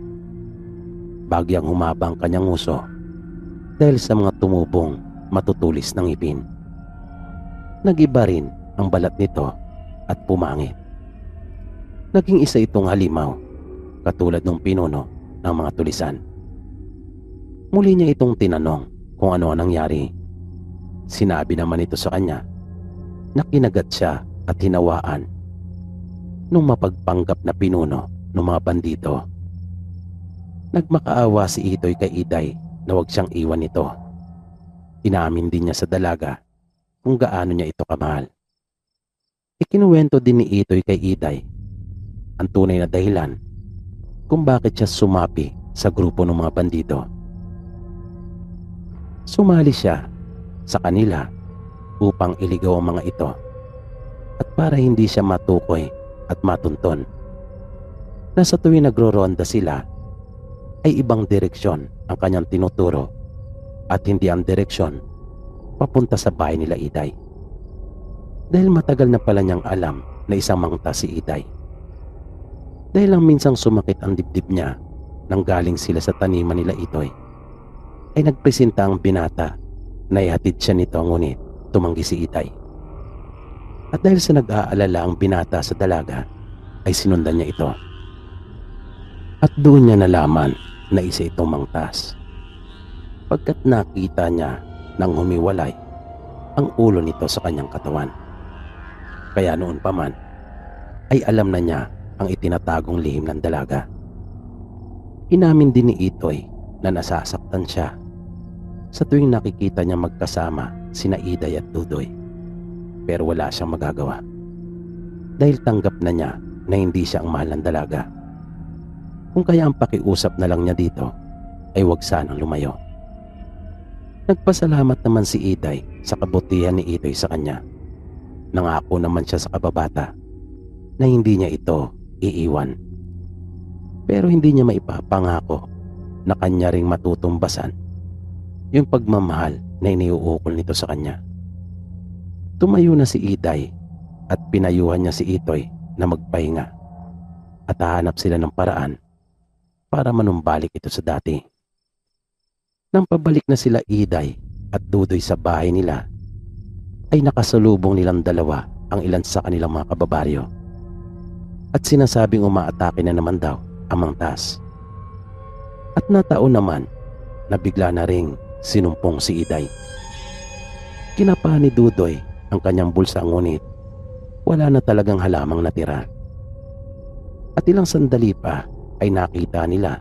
Bagyang humaba ang kanyang uso dahil sa mga tumubong matutulis ng ngipin. Nagiba rin ang balat nito at pumangit. Naging isa itong halimaw, katulad ng pinuno ng mga tulisan. Muli niya itong tinanong kung ano ang nangyari. Sinabi naman ito sa kanya na kinagat siya at hinawaan nung mapagpanggap na pinuno ng mga bandito. Nagmakaawa si Itoy kay Iday na huwag siyang iwan nito. Inamin din niya sa dalaga kung gaano niya ito kamahal. Ikinuwento din ni Itoy kay Iday ang tunay na dahilan kung bakit siya sumapi sa grupo ng mga bandito. Sumali siya sa kanila upang iligaw ang mga ito at para hindi siya matukoy at matunton na sa tuwing nagro-ronda sila ay ibang direksyon ang kanyang tinuturo at hindi ang direksyon papunta sa bahay nila Iday. Dahil matagal na pala niyang alam na isang mangta si Iday. Dahil lang minsang sumakit ang dibdib niya nang galing sila sa taniman nila Itoy, ay nagpresenta ang binata na ihatid siya nito, ngunit tumanggi si Iday. At dahil sa nag-aalala ang binata sa dalaga, ay sinundan niya ito. At doon niya nalaman na isa itong mangtas, pagkat nakita niya nang humiwalay ang ulo nito sa kanyang katawan. Kaya noon pa man ay alam na niya ang itinatagong lihim ng dalaga. Inamin din ni Itoy na nasasaktan siya sa tuwing nakikita niya magkasama sina Iday at Dudoy, pero wala siyang magagawa dahil tanggap na niya na hindi siya ang mahal ng dalaga. Kung kaya ang pakiusap na lang niya dito ay huwag sanang lumayo. Nagpasalamat naman si Iday sa kabutihan ni Itoy sa kanya. Nangako naman siya sa kababata na hindi niya ito iiwan. Pero hindi niya maipapangako na kanya ring matutumbasan yung pagmamahal na iniuukol nito sa kanya. Tumayo na si Iday at pinayuhan niya si Itoy na magpahinga at hahanap sila ng paraan para manumbalik ito sa dati. Nang pabalik na sila Iday at Dudoy sa bahay nila, ay nakasalubong nilang dalawa ang ilan sa kanilang mga kababaryo at sinasabing umaatake na naman daw ang mangtas. At nataon naman na bigla na ring sinumpong si Iday. Kinapa ni Dudoy ang kanyang bulsa, ngunit wala na talagang halamang natira. At ilang sandali pa ay nakita nila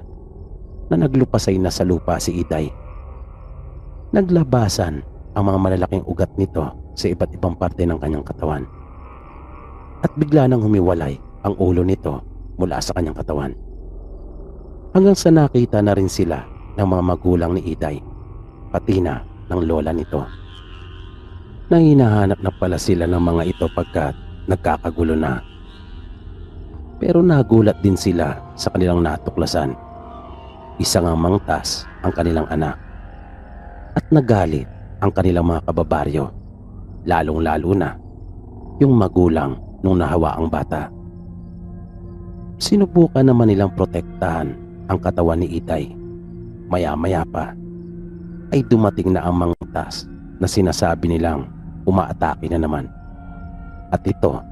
na naglupasay na sa lupa si Iday. Naglabasan ang mga malalaking ugat nito sa iba't ibang parte ng kanyang katawan. At bigla nang humiwalay ang ulo nito mula sa kanyang katawan. Hanggang sa nakita na rin sila ng mga magulang ni Iday, pati na ng lola nito. Nang hinahanap na pala sila ng mga ito pagkat nagkakagulo na. Pero nagulat din sila sa kanilang natuklasan. Isa ngang mangtas ang kanilang anak. At nagalit ang kanilang mga kababaryo, lalong-lalo na yung magulang nung nahawa ang bata. Sinubukan naman nilang protektahan ang katawan ni Iday. Maya-maya pa ay dumating na ang mangtas na sinasabi nilang umaatake na naman. At ito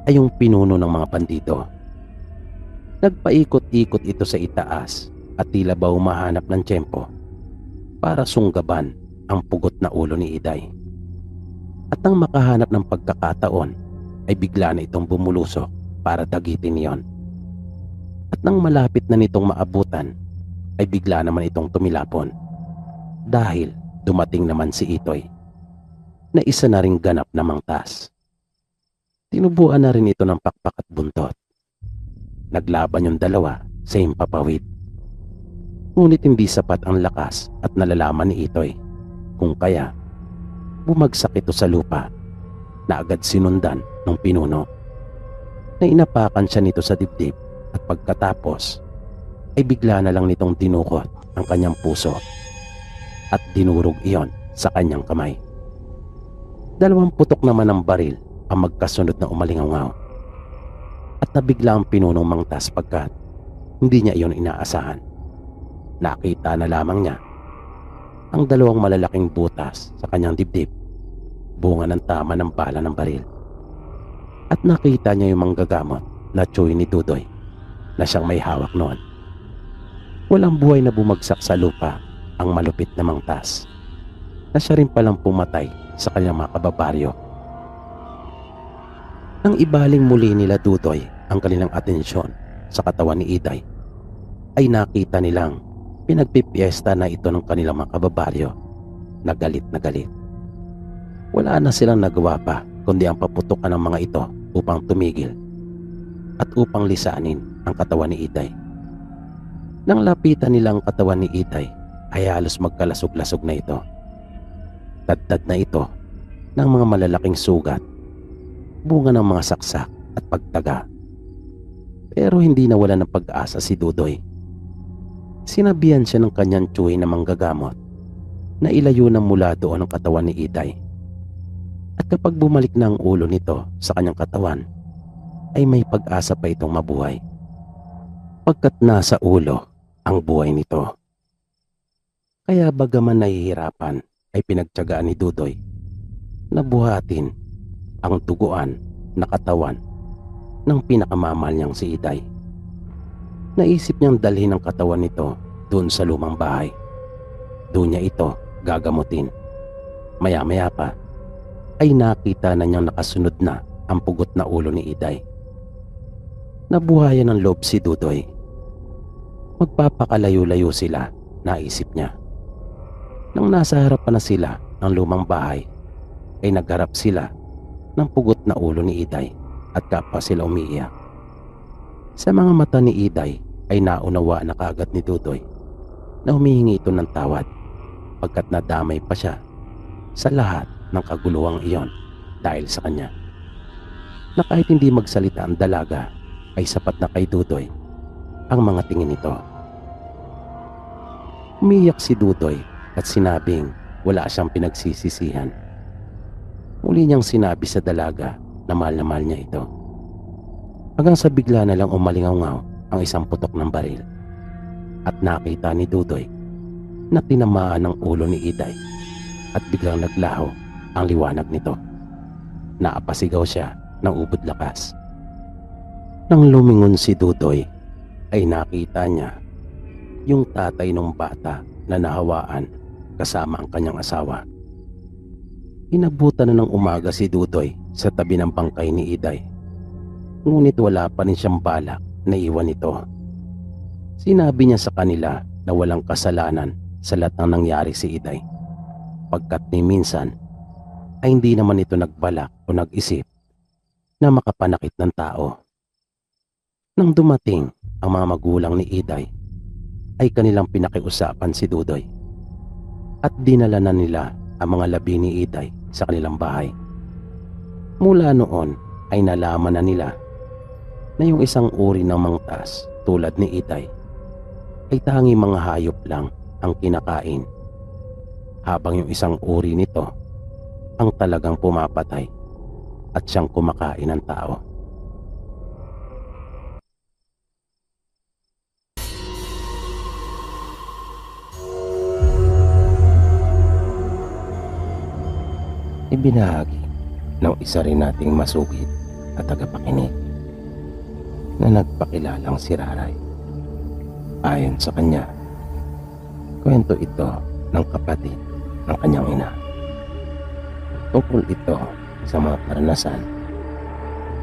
ay yung pinuno ng mga bandido. Nagpaikot-ikot ito sa itaas at tila ba humahanap ng tiyempo para sunggaban ang pugot na ulo ni Iday. At nang makahanap ng pagkakataon ay bigla na itong bumulusok para dagitin niyon. At nang malapit na nitong maabutan ay bigla naman itong tumilapon dahil dumating naman si Itoy na isa na ring ganap na mangtas. Tinubuan na rin ito ng pakpak at buntot. Naglaban yung dalawa sa himpapawid. Ngunit hindi sapat ang lakas at nalalaman ni Itoy, kung kaya bumagsak ito sa lupa na agad sinundan ng pinuno, na inapakan siya nito sa dibdib at pagkatapos ay bigla na lang nitong dinukot ang kanyang puso at dinurog iyon sa kanyang kamay. 2 putok naman ng baril ang magkasunod na umalingaw at nabigla ang pinunong mangtas pagkat hindi niya iyon inaasahan. Nakita na lamang niya ang 2 malalaking butas sa kanyang dibdib, bunga ng tama ng bala ng baril. At nakita niya yung manggagamot na tsuy ni Dudoy na siyang may hawak noon. Walang buhay na bumagsak sa lupa ang malupit na mangtas na siya rin palang pumatay sa kanyang mga kababaryo. Nang ibaling muli nila Dudoy ang kanilang atensyon sa katawan ni Iday, ay nakita nilang pinagpipiesta na ito ng kanilang mga kababaryo na galit na galit. Wala na silang nagawa pa kundi ang paputukan ng mga ito upang tumigil at upang lisanin ang katawan ni Iday. Nang lapitan nila ang katawan ni Iday ay halos magkalasog-lasog na ito. Tadtad na ito ng mga malalaking sugat, bunga ng mga saksak at pagtaga. Pero hindi nawala ng pag-asa si Dudoy. Sinabihan siya ng kanyang tiyuhin na manggagamot na ilayo ng mula doon ang katawan ni Iday. At kapag bumalik na ang ulo nito sa kanyang katawan, ay may pag-asa pa itong mabuhay. Pagkat nasa ulo ang buhay nito. Kaya bagaman nahihirapan ay pinagtiyagaan ni Dudoy na buhatin ang duguan na katawan ng pinakamamahal niyang si Iday. Naisip niyang dalhin ang katawan nito doon sa lumang bahay. Doon niya ito gagamutin. Maya-maya pa ay nakita na niyang nakasunod na ang pugot na ulo ni Iday. Nabuhayan ng loob si Dudoy. Magpapakalayo-layo sila, naisip niya. Nang nasa harapan na sila ng lumang bahay, ay nagharap sila ng pugot na ulo ni Iday at kapwa sila umiiyak. Sa mga mata ni Iday ay naunawa na kaagad ni Dudoy na humihingi ito ng tawad pagkat nadamay pa siya sa lahat ng kaguluhang iyon dahil sa kanya. Na kahit hindi magsalita ang dalaga ay sapat na kay Dudoy ang mga tingin nito. Umiyak si Dudoy at sinabing wala siyang pinagsisisihan. Muli niyang sinabi sa dalaga na mahal niya ito. Hanggang sa bigla na lang umalingaw ang isang putok ng baril at nakita ni Dudoy na tinamaan ng ulo ni Iday at biglang naglaho ang liwanag nito. Naapasigaw siya ng ubod lakas. Nang lumingon si Dudoy ay nakita niya yung tatay ng bata na nahawaan kasama ang kanyang asawa. Inabutan na ng umaga si Dudoy sa tabi ng bangkay ni Iday. Ngunit wala pa rin siyang balak na iwan ito. Sinabi niya sa kanila na walang kasalanan sa lahat ng nangyari si Iday. Pagkat ni minsan ay hindi naman ito nagbalak o nag-isip na makapanakit ng tao. Nang dumating ang mga magulang ni Iday, ay kanilang pinakiusapan si Dudoy at dinala na nila ang mga labi ni Iday sa kanilang bahay. Mula noon ay nalaman na nila na yung isang uri ng mangtas tulad ni Iday ay tanging mga hayop lang ang kinakain, habang yung isang uri nito ang talagang pumapatay at siyang kumakain ng tao. Ibinahagi ng isa rin nating masugid at tagapakinig na nagpakilalang si Raray. Ayon sa kanya, kwento ito ng kapatid ng kanyang ina. Tungkol ito sa mga karanasan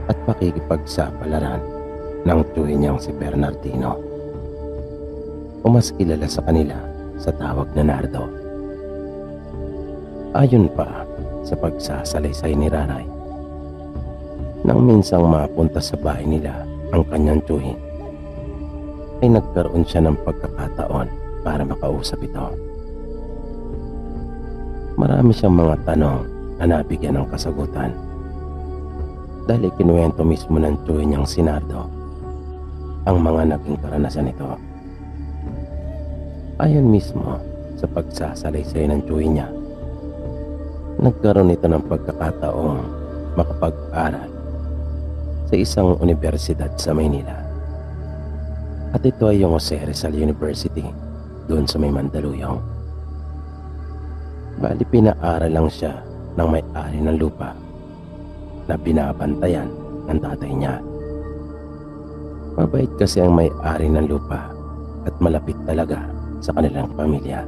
at pakikipagsapalaran ng tiyuhin niyang si Bernardino, o mas kilala sa kanila sa tawag na Nardo. Ayon pa sa pagsasalaysay ni Raray, nang minsang mapunta sa bahay nila ang kanyang tiyuhin, ay nagkaroon siya ng pagkakataon para makausap ito. Marami siyang mga tanong na nabigyan ng kasagutan dahil kinuwento mismo ng tiyuhin niyang si Nardo ang mga naging karanasan nito. Ayon mismo sa pagsasalaysay ng tiyuhin niya, nagkaroon ito ng pagkakataong makapag-aral sa isang universidad sa Maynila. At ito ay yung Jose Rizal University doon sa may Mandaluyong. Bali pinaaral lang siya ng may-ari ng lupa na binabantayan ng tatay niya. Mabait kasi ang may-ari ng lupa at malapit talaga sa kanilang pamilya.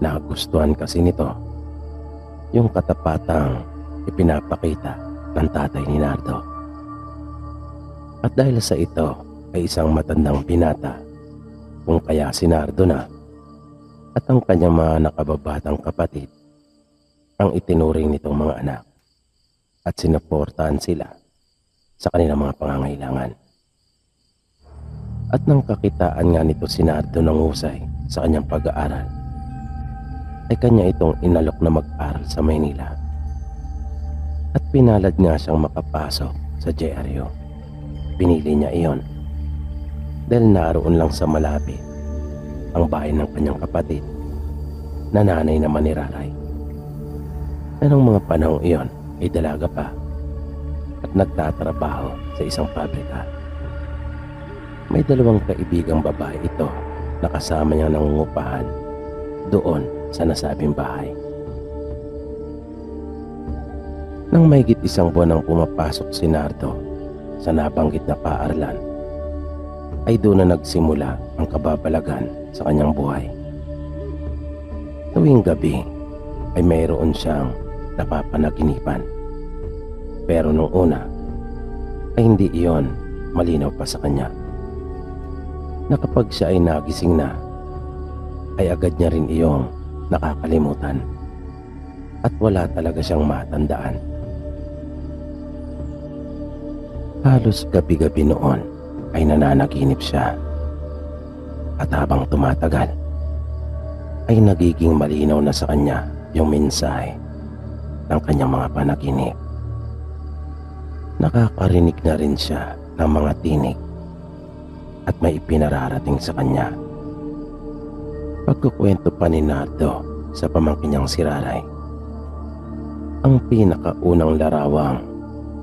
Nagustuhan kasi nito yung katapatang ipinapakita ng tatay ni Nardo. At dahil sa ito ay isang matandang binata, kung kaya si Nardo na at ang kanyang mga nakababatang kapatid ang itinuring nitong mga anak at sinuportahan sila sa kanilang mga pangangailangan. At nang kakitaan nga nito si Nardo ng husay sa kanyang pag-aaral, ay kanya itong inalok na mag-aral sa Maynila At pinalad nga siyang makapasok sa dyaryo. Pinili niya iyon dahil naroon lang sa malapit ang bahay ng kanyang kapatid na nanay naman ni Raray, na nung mga panahong iyon ay dalaga pa at nagtatrabaho sa isang pabrika. May dalawang kaibigang babae ito na kasama niyang nangungupahan doon sa nasabing bahay. Nang mahigit isang buwan nang pumapasok si Nardo sa nabanggit na paaralan, ay doon na nagsimula ang kababalagan sa kanyang buhay. Tuwing gabi ay mayroon siyang napapanaginipan. Pero nung una ay hindi iyon malinaw pa sa kanya, na kapag siya ay nagising na ay agad niya rin iyong nakakalimutan at wala talaga siyang matandaan. Halos gabi-gabi noon ay nananaginip siya, at habang tumatagal ay nagiging malinaw na sa kanya yung mensahe ng kanyang mga panaginip. Nakakarinig na rin siya ng mga tinig at may ipinararating sa kanya. Pagkukwento pa ni Nardo sa pamangkin niyang si Raray, ang pinakaunang larawang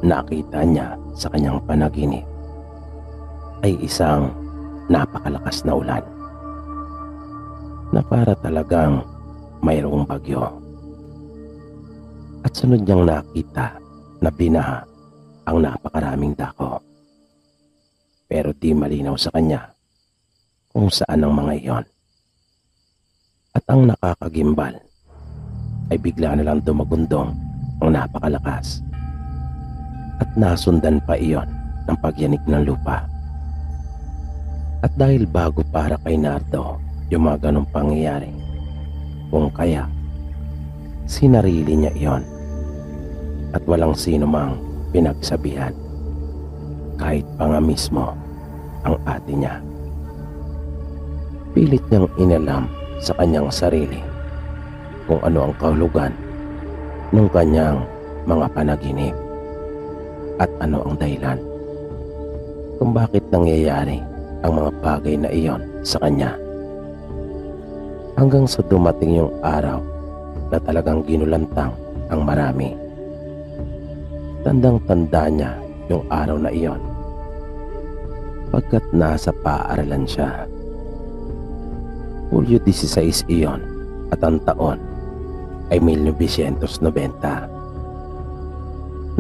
nakita niya sa kanyang panaginip ay isang napakalakas na ulan na para talagang mayroong bagyo. At sunod niyang nakita na binaha ang napakaraming dako. Pero di malinaw sa kanya kung saan ang mga iyon. At ang nakakagimbal ay bigla na lang dumagundong ang napakalakas. At nasundan pa iyon ng pagyanig ng lupa. At dahil bago para kay Nardo yung mga ganong pangyayari, kung kaya sinarili niya iyon at walang sino mang pinagsabihan, kahit pa nga mismo ang ate niya. Pilit niyang inalam sa kanyang sarili kung ano ang kahulugan ng kanyang mga panaginip at ano ang dahilan kung bakit nangyayari ang mga bagay na iyon sa kanya. Hanggang sa dumating yung araw na talagang ginulantang ang marami. Tandang-tanda niya yung araw na iyon pagkat nasa paaralan siya. Hulyo 16 iyon at ang taon ay 1990.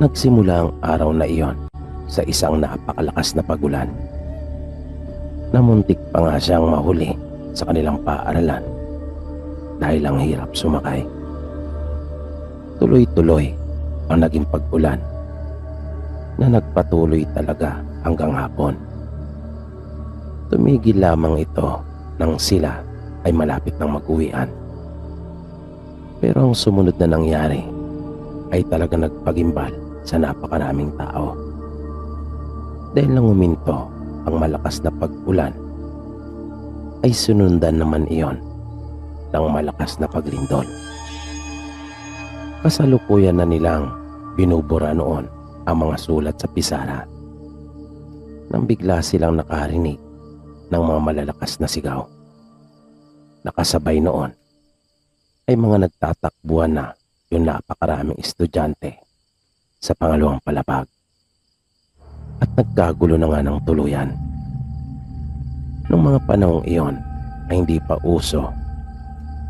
Nagsimula ang araw na iyon sa isang napakalakas na pagulan. Namuntik pa nga siyang mahuli sa kanilang paaralan dahil ang hirap sumakay. Tuloy-tuloy ang naging pag-ulan na nagpatuloy talaga hanggang hapon. Tumigil lamang ito nang sila ay malapit ng mag-uwian. Pero ang sumunod na nangyari ay talaga nagpagimbal sa napakaraming tao. Dahil nang uminto ang malakas na pag-ulan, ay sunundan naman iyon ng malakas na paglindol. Kasalukuyan na nilang binubura noon ang mga sulat sa pisara nang bigla silang nakarinig ng mga malalakas na sigaw. Nakasabay noon ay mga nagtatakbuhan na yung napakaraming estudyante sa pangalawang palapag. At nagkagulo na nga ng tuluyan. Noong mga panahong iyon ay hindi pa uso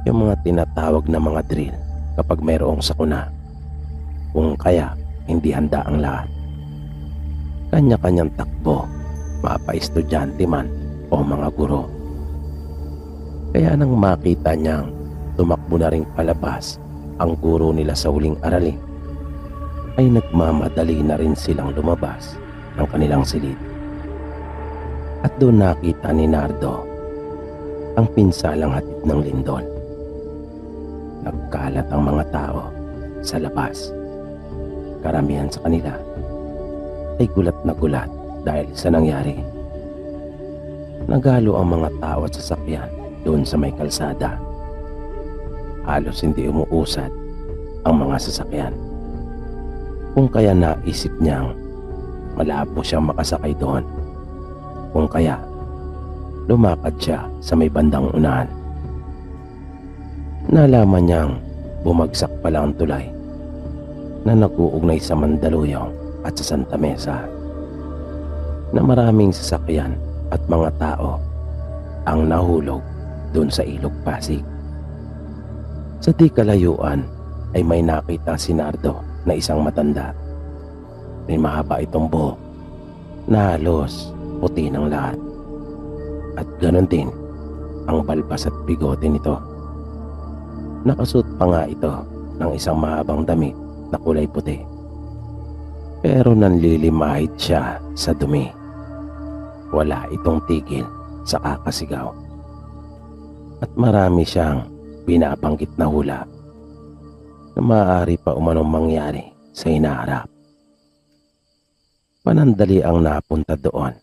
yung mga tinatawag na mga drill kapag mayroong sakuna. Kung kaya hindi handa ang lahat. Kanya-kanyang takbo, mapa-estudyante man o mga guro. Kaya nang makita niyang tumakbo na ring palabas ang guro nila sa huling aralin, ay nagmamadali na rin silang lumabas ng kanilang silid. At doon nakita ni Nardo ang pinsalang hatid ng lindol. Nagkalat ang mga tao sa labas. Karamihan sa kanila ay gulat na gulat dahil sa nangyari. Nagalo ang mga tao at sasakyan doon sa may kalsada. Halos hindi umuusad ang mga sasakyan. Kung kaya naisip niyang malabo siyang makasakay doon. Kung kaya lumakad siya sa may bandang unahan. Nalaman niyang bumagsak pala ang tulay na nag-uugnay sa Mandaluyong at sa Santa Mesa, na maraming sasakyan at mga tao ang nahulog doon sa Ilog Pasig. Sa di kalayuan ay may nakita si Nardo na isang matanda. May mahaba itong buhok na halos puti ng lahat, at ganon din ang balbas at bigote nito. Nakasuot pa nga ito ng isang mahabang damit na kulay puti, pero nanlilimahid siya sa dumi. Wala itong tigil sa kakasigaw, at marami siyang binabanggit na hula na maaari pa umanong mangyari sa hinaharap. Panandali ang napunta doon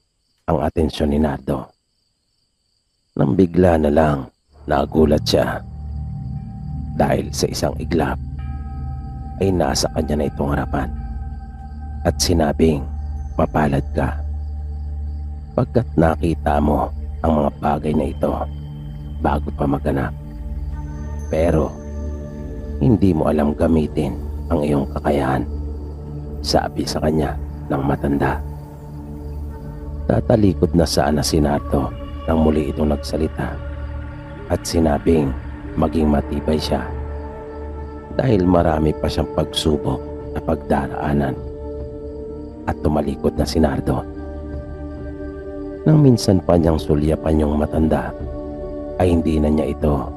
ang atensyon ni Nardo, nang bigla na lang nagulat siya dahil sa isang iglap ay nasa kanya na itong harapan at sinabing, "Mapalad ka pagkat nakita mo ang mga bagay na ito bago pa maganap, pero hindi mo alam gamitin ang iyong kakayahan," sabi sa kanya ng matanda. Tatalikod na sana si Nardo nang muli itong nagsalita at sinabing maging matibay siya dahil marami pa siyang pagsubok na pagdaraanan, at tumalikod na si Nardo. Nang minsan pa niyang sulyapan yung matanda ay hindi na niya ito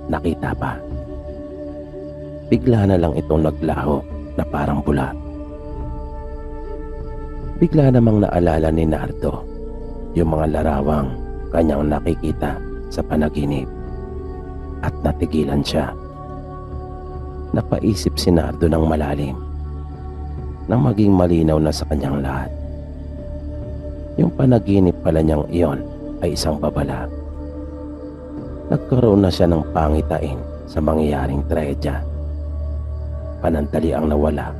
nakita pa. Bigla na lang itong naglaho na parang bula. Bigla namang naalala ni Nardo yung mga larawang kanyang nakikita sa panaginip at natigilan siya. Napaisip si Nardo ng malalim nang maging malinaw na sa kanyang lahat. Yung panaginip pala niyang iyon ay isang babala. Nagkaroon na siya ng pangitain sa mangyayaring trahedya. Panandali ang nawala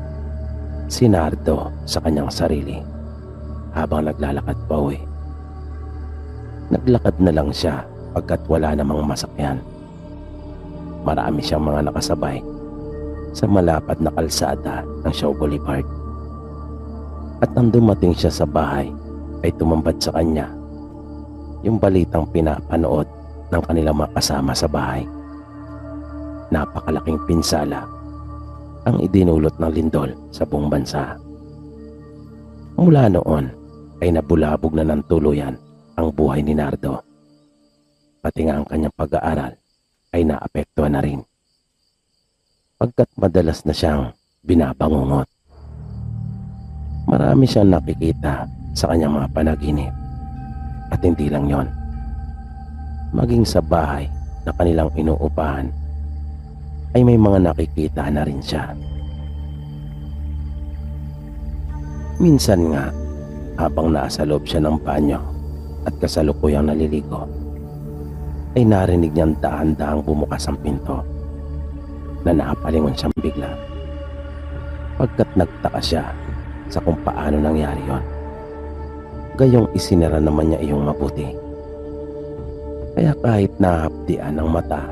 si Nardo sa kanyang sarili habang naglalakad pa uwi. Naglakad na lang siya pagkat wala namang masakyan. Marami siyang mga nakasabay sa malapad na kalsada ng Shaw Boulevard. At nang dumating siya sa bahay ay tumambad sa kanya yung balitang pinapanood ng kanilang mga kasama sa bahay. Napakalaking pinsala ang idinulot ng lindol sa buong bansa. Mula noon ay nabulabog na ng tuluyan ang buhay ni Nardo. Pati nga ang kanyang pag-aaral ay naapektuhan na rin, pagkat madalas na siyang binabangungot. Marami siyang nakikita sa kanyang mga panaginip, at hindi lang yon, maging sa bahay na kanilang inuupahan ay may mga nakikita na rin siya. Minsan nga, habang nasa loob siya ng banyo at kasalukuyang naliligo, ay narinig niyang dahan-dahang bumukas ang pinto na napalingon siyang bigla, pagkat nagtaka siya sa kung paano nangyari yon. Gayong isinara naman niya iyong mabuti, kaya kahit nahapdian ang mata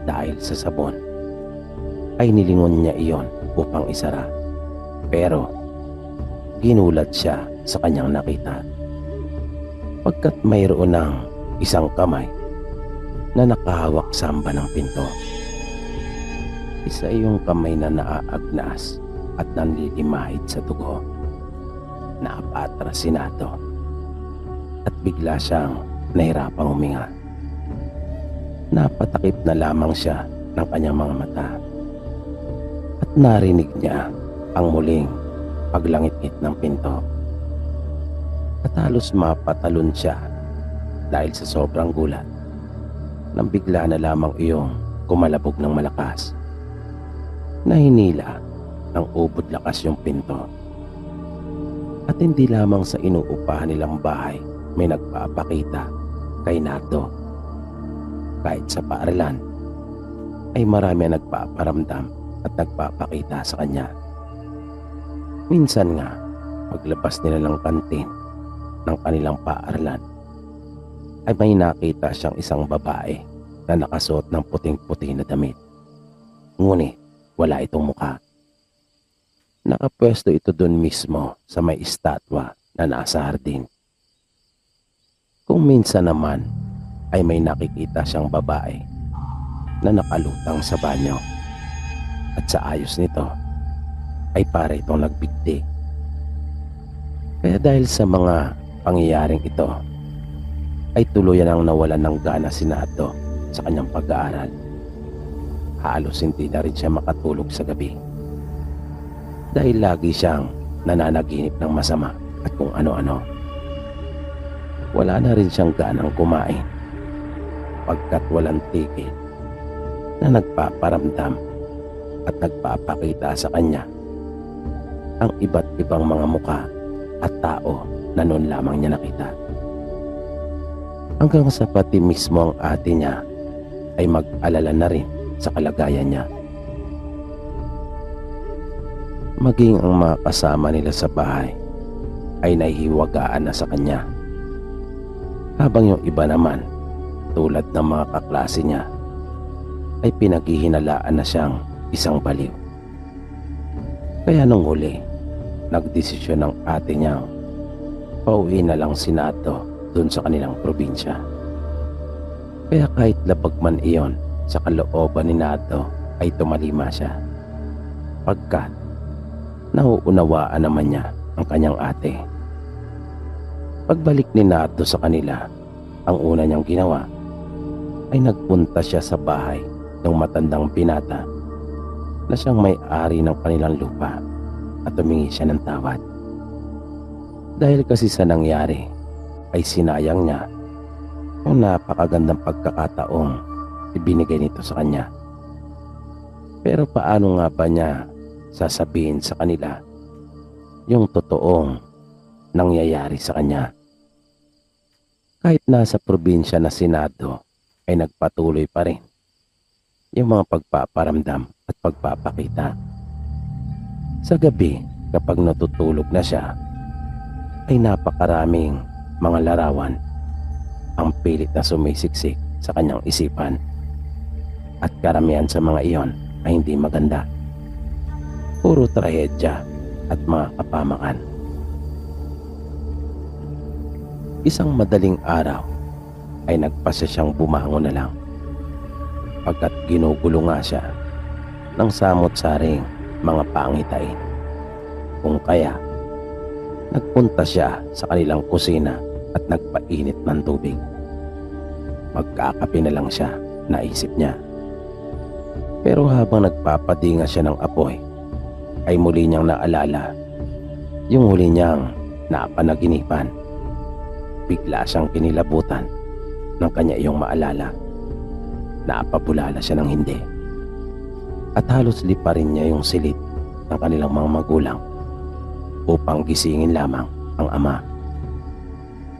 dahil sa sabon ay nilingon niya iyon upang isara, pero ginulat siya sa kanyang nakita, pagkat mayroon ng isang kamay na nakahawak sa hamba ng pinto. Isa yung kamay na naaagnas at nanlilimahid sa dugo. Naapatras si Nardo at bigla siyang nahirapang huminga. Napatakip na lamang siya ng kanyang mga mata at narinig niya ang muling paglangit-ngit ng pinto. At halos mapatalon siya dahil sa sobrang gulat nang bigla na lamang iyong kumalabog ng malakas na hinila ng ubod lakas yung pinto. At hindi lamang sa inuupahan nilang bahay may nagpapakita kay Nardo. Kahit sa paaralan ay marami ang nagpaparamdam at nagpapakita sa kanya. Minsan nga, paglabas nila ng kantin ng kanilang paaralan, ay may nakita siyang isang babae na nakasuot ng puting-puti na damit. Ngunit wala itong mukha. Nakapwesto ito doon mismo sa may estatwa na nasa hardin. Kung minsan naman ay may nakikita siyang babae na nakalutang sa banyo, at sa ayos nito ay para itong nagbigti. Kaya dahil sa mga pangyayaring ito ay tuluyan ang nawalan ng gana si Nardo sa kanyang pag-aaral. Halos hindi na rin siya makatulog sa gabi dahil lagi siyang nananaginip ng masama at kung ano-ano. Wala na rin siyang ganang kumain pagkat walang tigil na nagpaparamdam at nagpapakita sa kanya ang iba't ibang mga muka at tao na noon lamang niya nakita. Hanggang sa pati mismo ang ate niya ay mag-alala na rin sa kalagayan niya. Maging ang mga kasama nila sa bahay ay nahihiwagaan na sa kanya. Habang yung iba naman, tulad ng mga kaklase niya, ay pinaghihinalaan na siyang isang baliw. Kaya nung huli, nagdesisyon ng ate niya pauwi na lang si Nardo dun sa kanilang probinsya. Kaya kahit labag man iyon sa kalooban ni Nardo ay tumalima siya, pagkat nauunawaan naman niya ang kanyang ate. Pagbalik ni Nardo sa kanila, ang una niyang ginawa ay nagpunta siya sa bahay ng matandang binata na siyang may-ari ng kanilang lupa at humingi siya ng tawad. Dahil kasi sa nangyari ay sinayang niya yung napakagandang pagkakataong ibinigay nito sa kanya. Pero paano nga ba niya sasabihin sa kanila yung totoong nangyayari sa kanya? Kahit nasa probinsya na si Nardo ay nagpatuloy pa rin yung mga pagpaparamdam at pagpapakita. Sa gabi, kapag natutulog na siya, ay napakaraming mga larawan ang pilit na sumisiksik sa kanyang isipan, at karamihan sa mga iyon ay hindi maganda. Puro trahedya at mga kapamakan. Isang madaling araw ay nagpasya siyang bumangon na lang, pagkat ginugulo nga siya ng samot-saring mga pangitain. Kung kaya, nagpunta siya sa kanilang kusina at nagpainit ng tubig. Magkakape na lang siya, naisip niya. Pero habang nagpapadinga siya ng apoy, ay muli niyang naalala yung huli niyang napanaginipan. Bigla siyang kinilabutan ng kanya iyong maalala. Napabulala siya ng hindi. At halos liparin niya yung silid ng kanilang mga magulang upang gisingin lamang ang ama.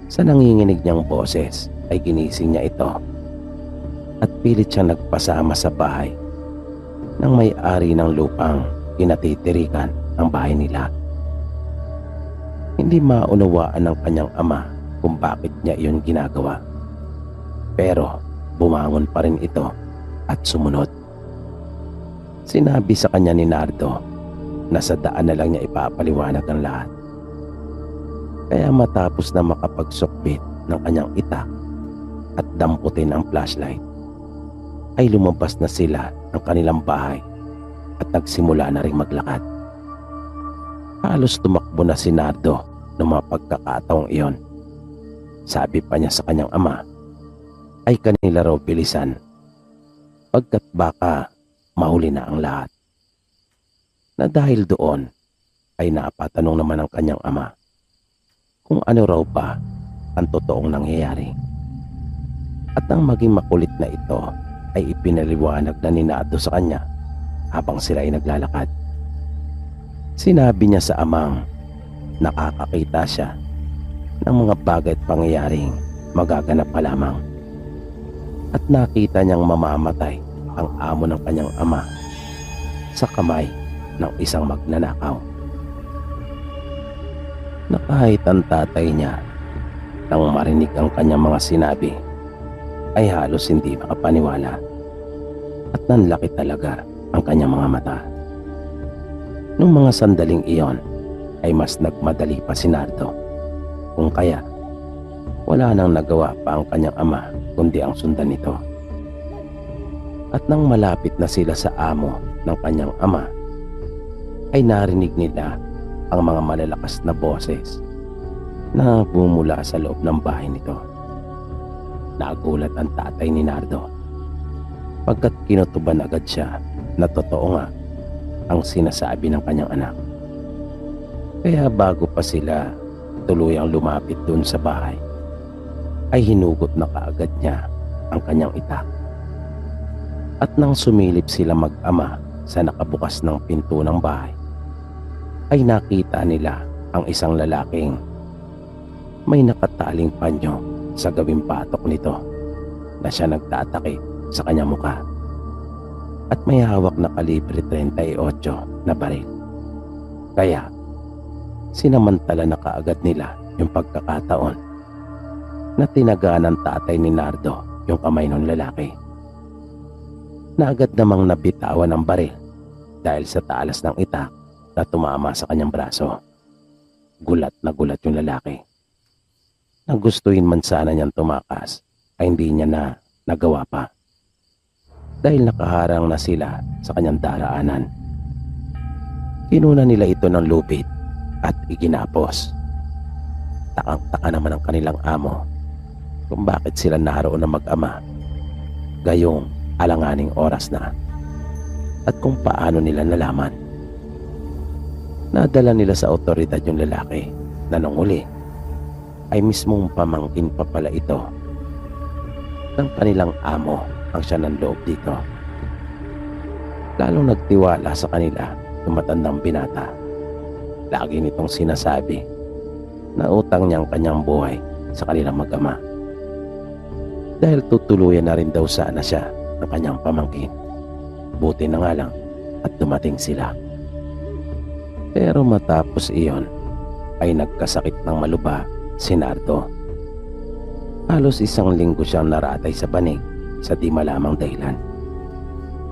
Sa nanginginig niyang boses ay ginising niya ito at pilit siyang nagpasama sa bahay ng may-ari ng lupang kinatitirikan ang bahay nila. Hindi maunawaan ng kanyang ama kung bakit niya iyon ginagawa. Pero bumangon pa rin ito at sumunod. Sinabi sa kanya ni Nardo na sa daan na lang niya ipapaliwanag ang lahat. Kaya matapos na makapagsukbit ng kanyang itak at damputin ang flashlight, ay lumabas na sila ng kanilang bahay at nagsimula na rin maglakad. Halos tumakbo na si Nardo ng mga pagkakataong iyon. Sabi pa niya sa kanyang ama ay kanila raw bilisan, pagkat baka mahuli na ang lahat. Na dahil doon ay napatanong naman ang kanyang ama kung ano raw ba ang totoong nangyayari. At ang maging makulit na ito ay ipinaliwanag na ni Nardo sa kanya habang sila ay naglalakad. Sinabi niya sa amang nakakakita siya ng mga bagay at pangyayaring magaganap pa lamang, at nakita niyang mamamatay ang amo ng kanyang ama sa kamay ng isang magnanakaw. na kahit ang tatay niya nang marinig ang kanyang mga sinabi ay halos hindi makapaniwala at nanlaki talaga ang kanyang mga mata. Nung mga sandaling iyon ay mas nagmadali pa si Nardo, kung kaya wala nang nagawa pa ang kanyang ama kundi ang sundan nito. At nang malapit na sila sa amo ng kanyang ama ay narinig nila ang mga malalakas na boses na bumula sa loob ng bahay nito. Nagulat ang tatay ni Nardo pagkat kinutuban agad siya na totoo nga ang sinasabi ng kanyang anak. Kaya bago pa sila tuluyang lumapit doon sa bahay ay hinugot na kaagad niya ang kanyang itak. At nang sumilip sila mag-ama sa nakabukas ng pinto ng bahay ay nakita nila ang isang lalaking may nakataling panyo sa gawing patok nito na siya nagtatake sa kanyang muka at may hawak na kalibre 38 na baril. Kaya sinamantala na kaagad nila yung pagkakataon na tinagaan ng tatay ni Nardo yung kamay ng lalaki, na agad namang nabitawan ang baril dahil sa talas ng itak na tumama sa kanyang braso. Gulat na gulat yung lalaki. Nagustuhin man sana niyang tumakas ay hindi niya na nagawa pa dahil nakaharang na sila sa kanyang daraanan. Kinuna nila ito ng lupit at iginapos. Takang-taka naman ang kanilang amo kung bakit sila naroon na mag-ama gayong alanganing oras na at kung paano nila nalaman. Nadala nila sa otoridad yung lalaki na nung uli ay mismong pamangkin pa pala ito ng kanilang amo ang siya ng loob dito. Lalong nagtiwala sa kanila yung matandang binata. Lagi nitong sinasabi na utang niyang kanyang buhay sa kanilang mag-ama dahil tutuluyan na rin daw sana siya ng kanyang pamangkin. Buti na nga lang at dumating sila. Pero matapos iyon ay nagkasakit ng maluba si Nardo. Halos 1 linggo siyang naratay sa banig sa di malamang dahilan.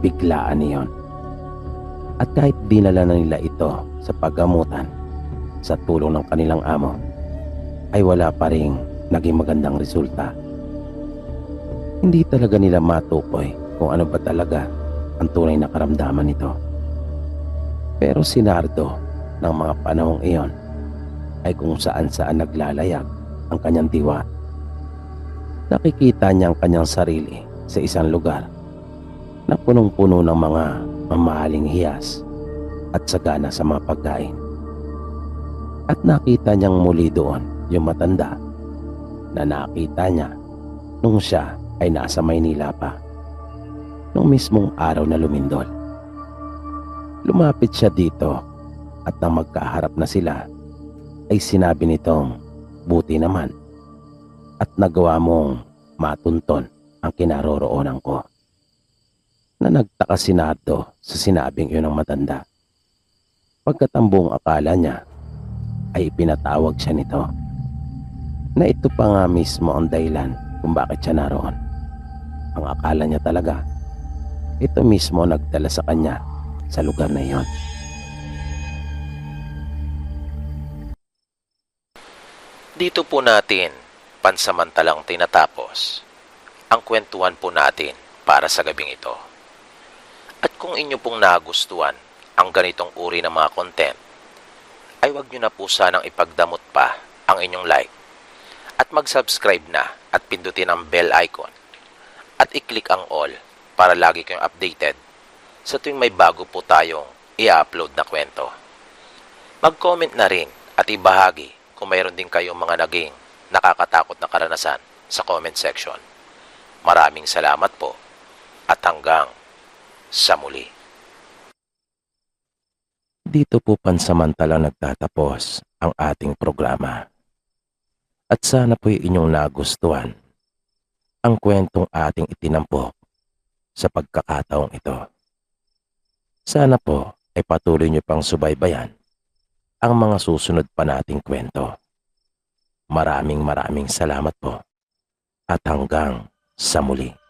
Biglaan iyon. At kahit dinala na nila ito sa paggamutan sa tulong ng kanilang amo ay wala pa ring naging magandang resulta. Hindi talaga nila matukoy kung ano ba talaga ang tunay na karamdaman nito. Pero si Nardo ng mga panahong iyon ay kung saan-saan naglalayag ang kanyang diwa. Nakikita niya ang kanyang sarili sa isang lugar na punong-puno ng mga mamahaling hiyas at sagana sa mga pagkain. At nakita niyang muli doon yung matanda na nakita niya nung siya ay nasa Maynila pa, nung mismong araw na lumindol. Lumapit siya dito at nang magkaharap na sila ay sinabi nitong, "Buti naman at nagawa mong matunton ang kinaroroonan ko." Na nagtaka si Nardo sa sinabing yun ng matanda. Pagkat ang buong akala niya ay pinatawag siya nito, na ito pa nga mismo ang dahilan kung bakit siya naroon. Ang akala niya talaga, ito mismo nagdala sa kanya sa lugar na iyon. Dito po natin pansamantalang tinatapos ang kwentuhan po natin para sa gabing ito. At kung inyo pong nagustuhan ang ganitong uri ng mga content, ay huwag nyo na po sanang ipagdamot pa ang inyong like at mag-subscribe na at pindutin ang bell icon at i-click ang all para lagi kayong updated sa tuwing may bago po tayong i-upload na kwento. Mag-comment na rin at ibahagi kung mayroon din kayong mga naging nakakatakot na karanasan sa comment section. Maraming salamat po at hanggang sa muli. Dito po pansamantalang nagtatapos ang ating programa. At sana po'y inyong nagustuhan ang kwentong ating itinampok sa pagkakataong ito. Sana po ay patuloy niyo pang subaybayan ang mga susunod pa nating kwento. Maraming salamat po at hanggang sa muli.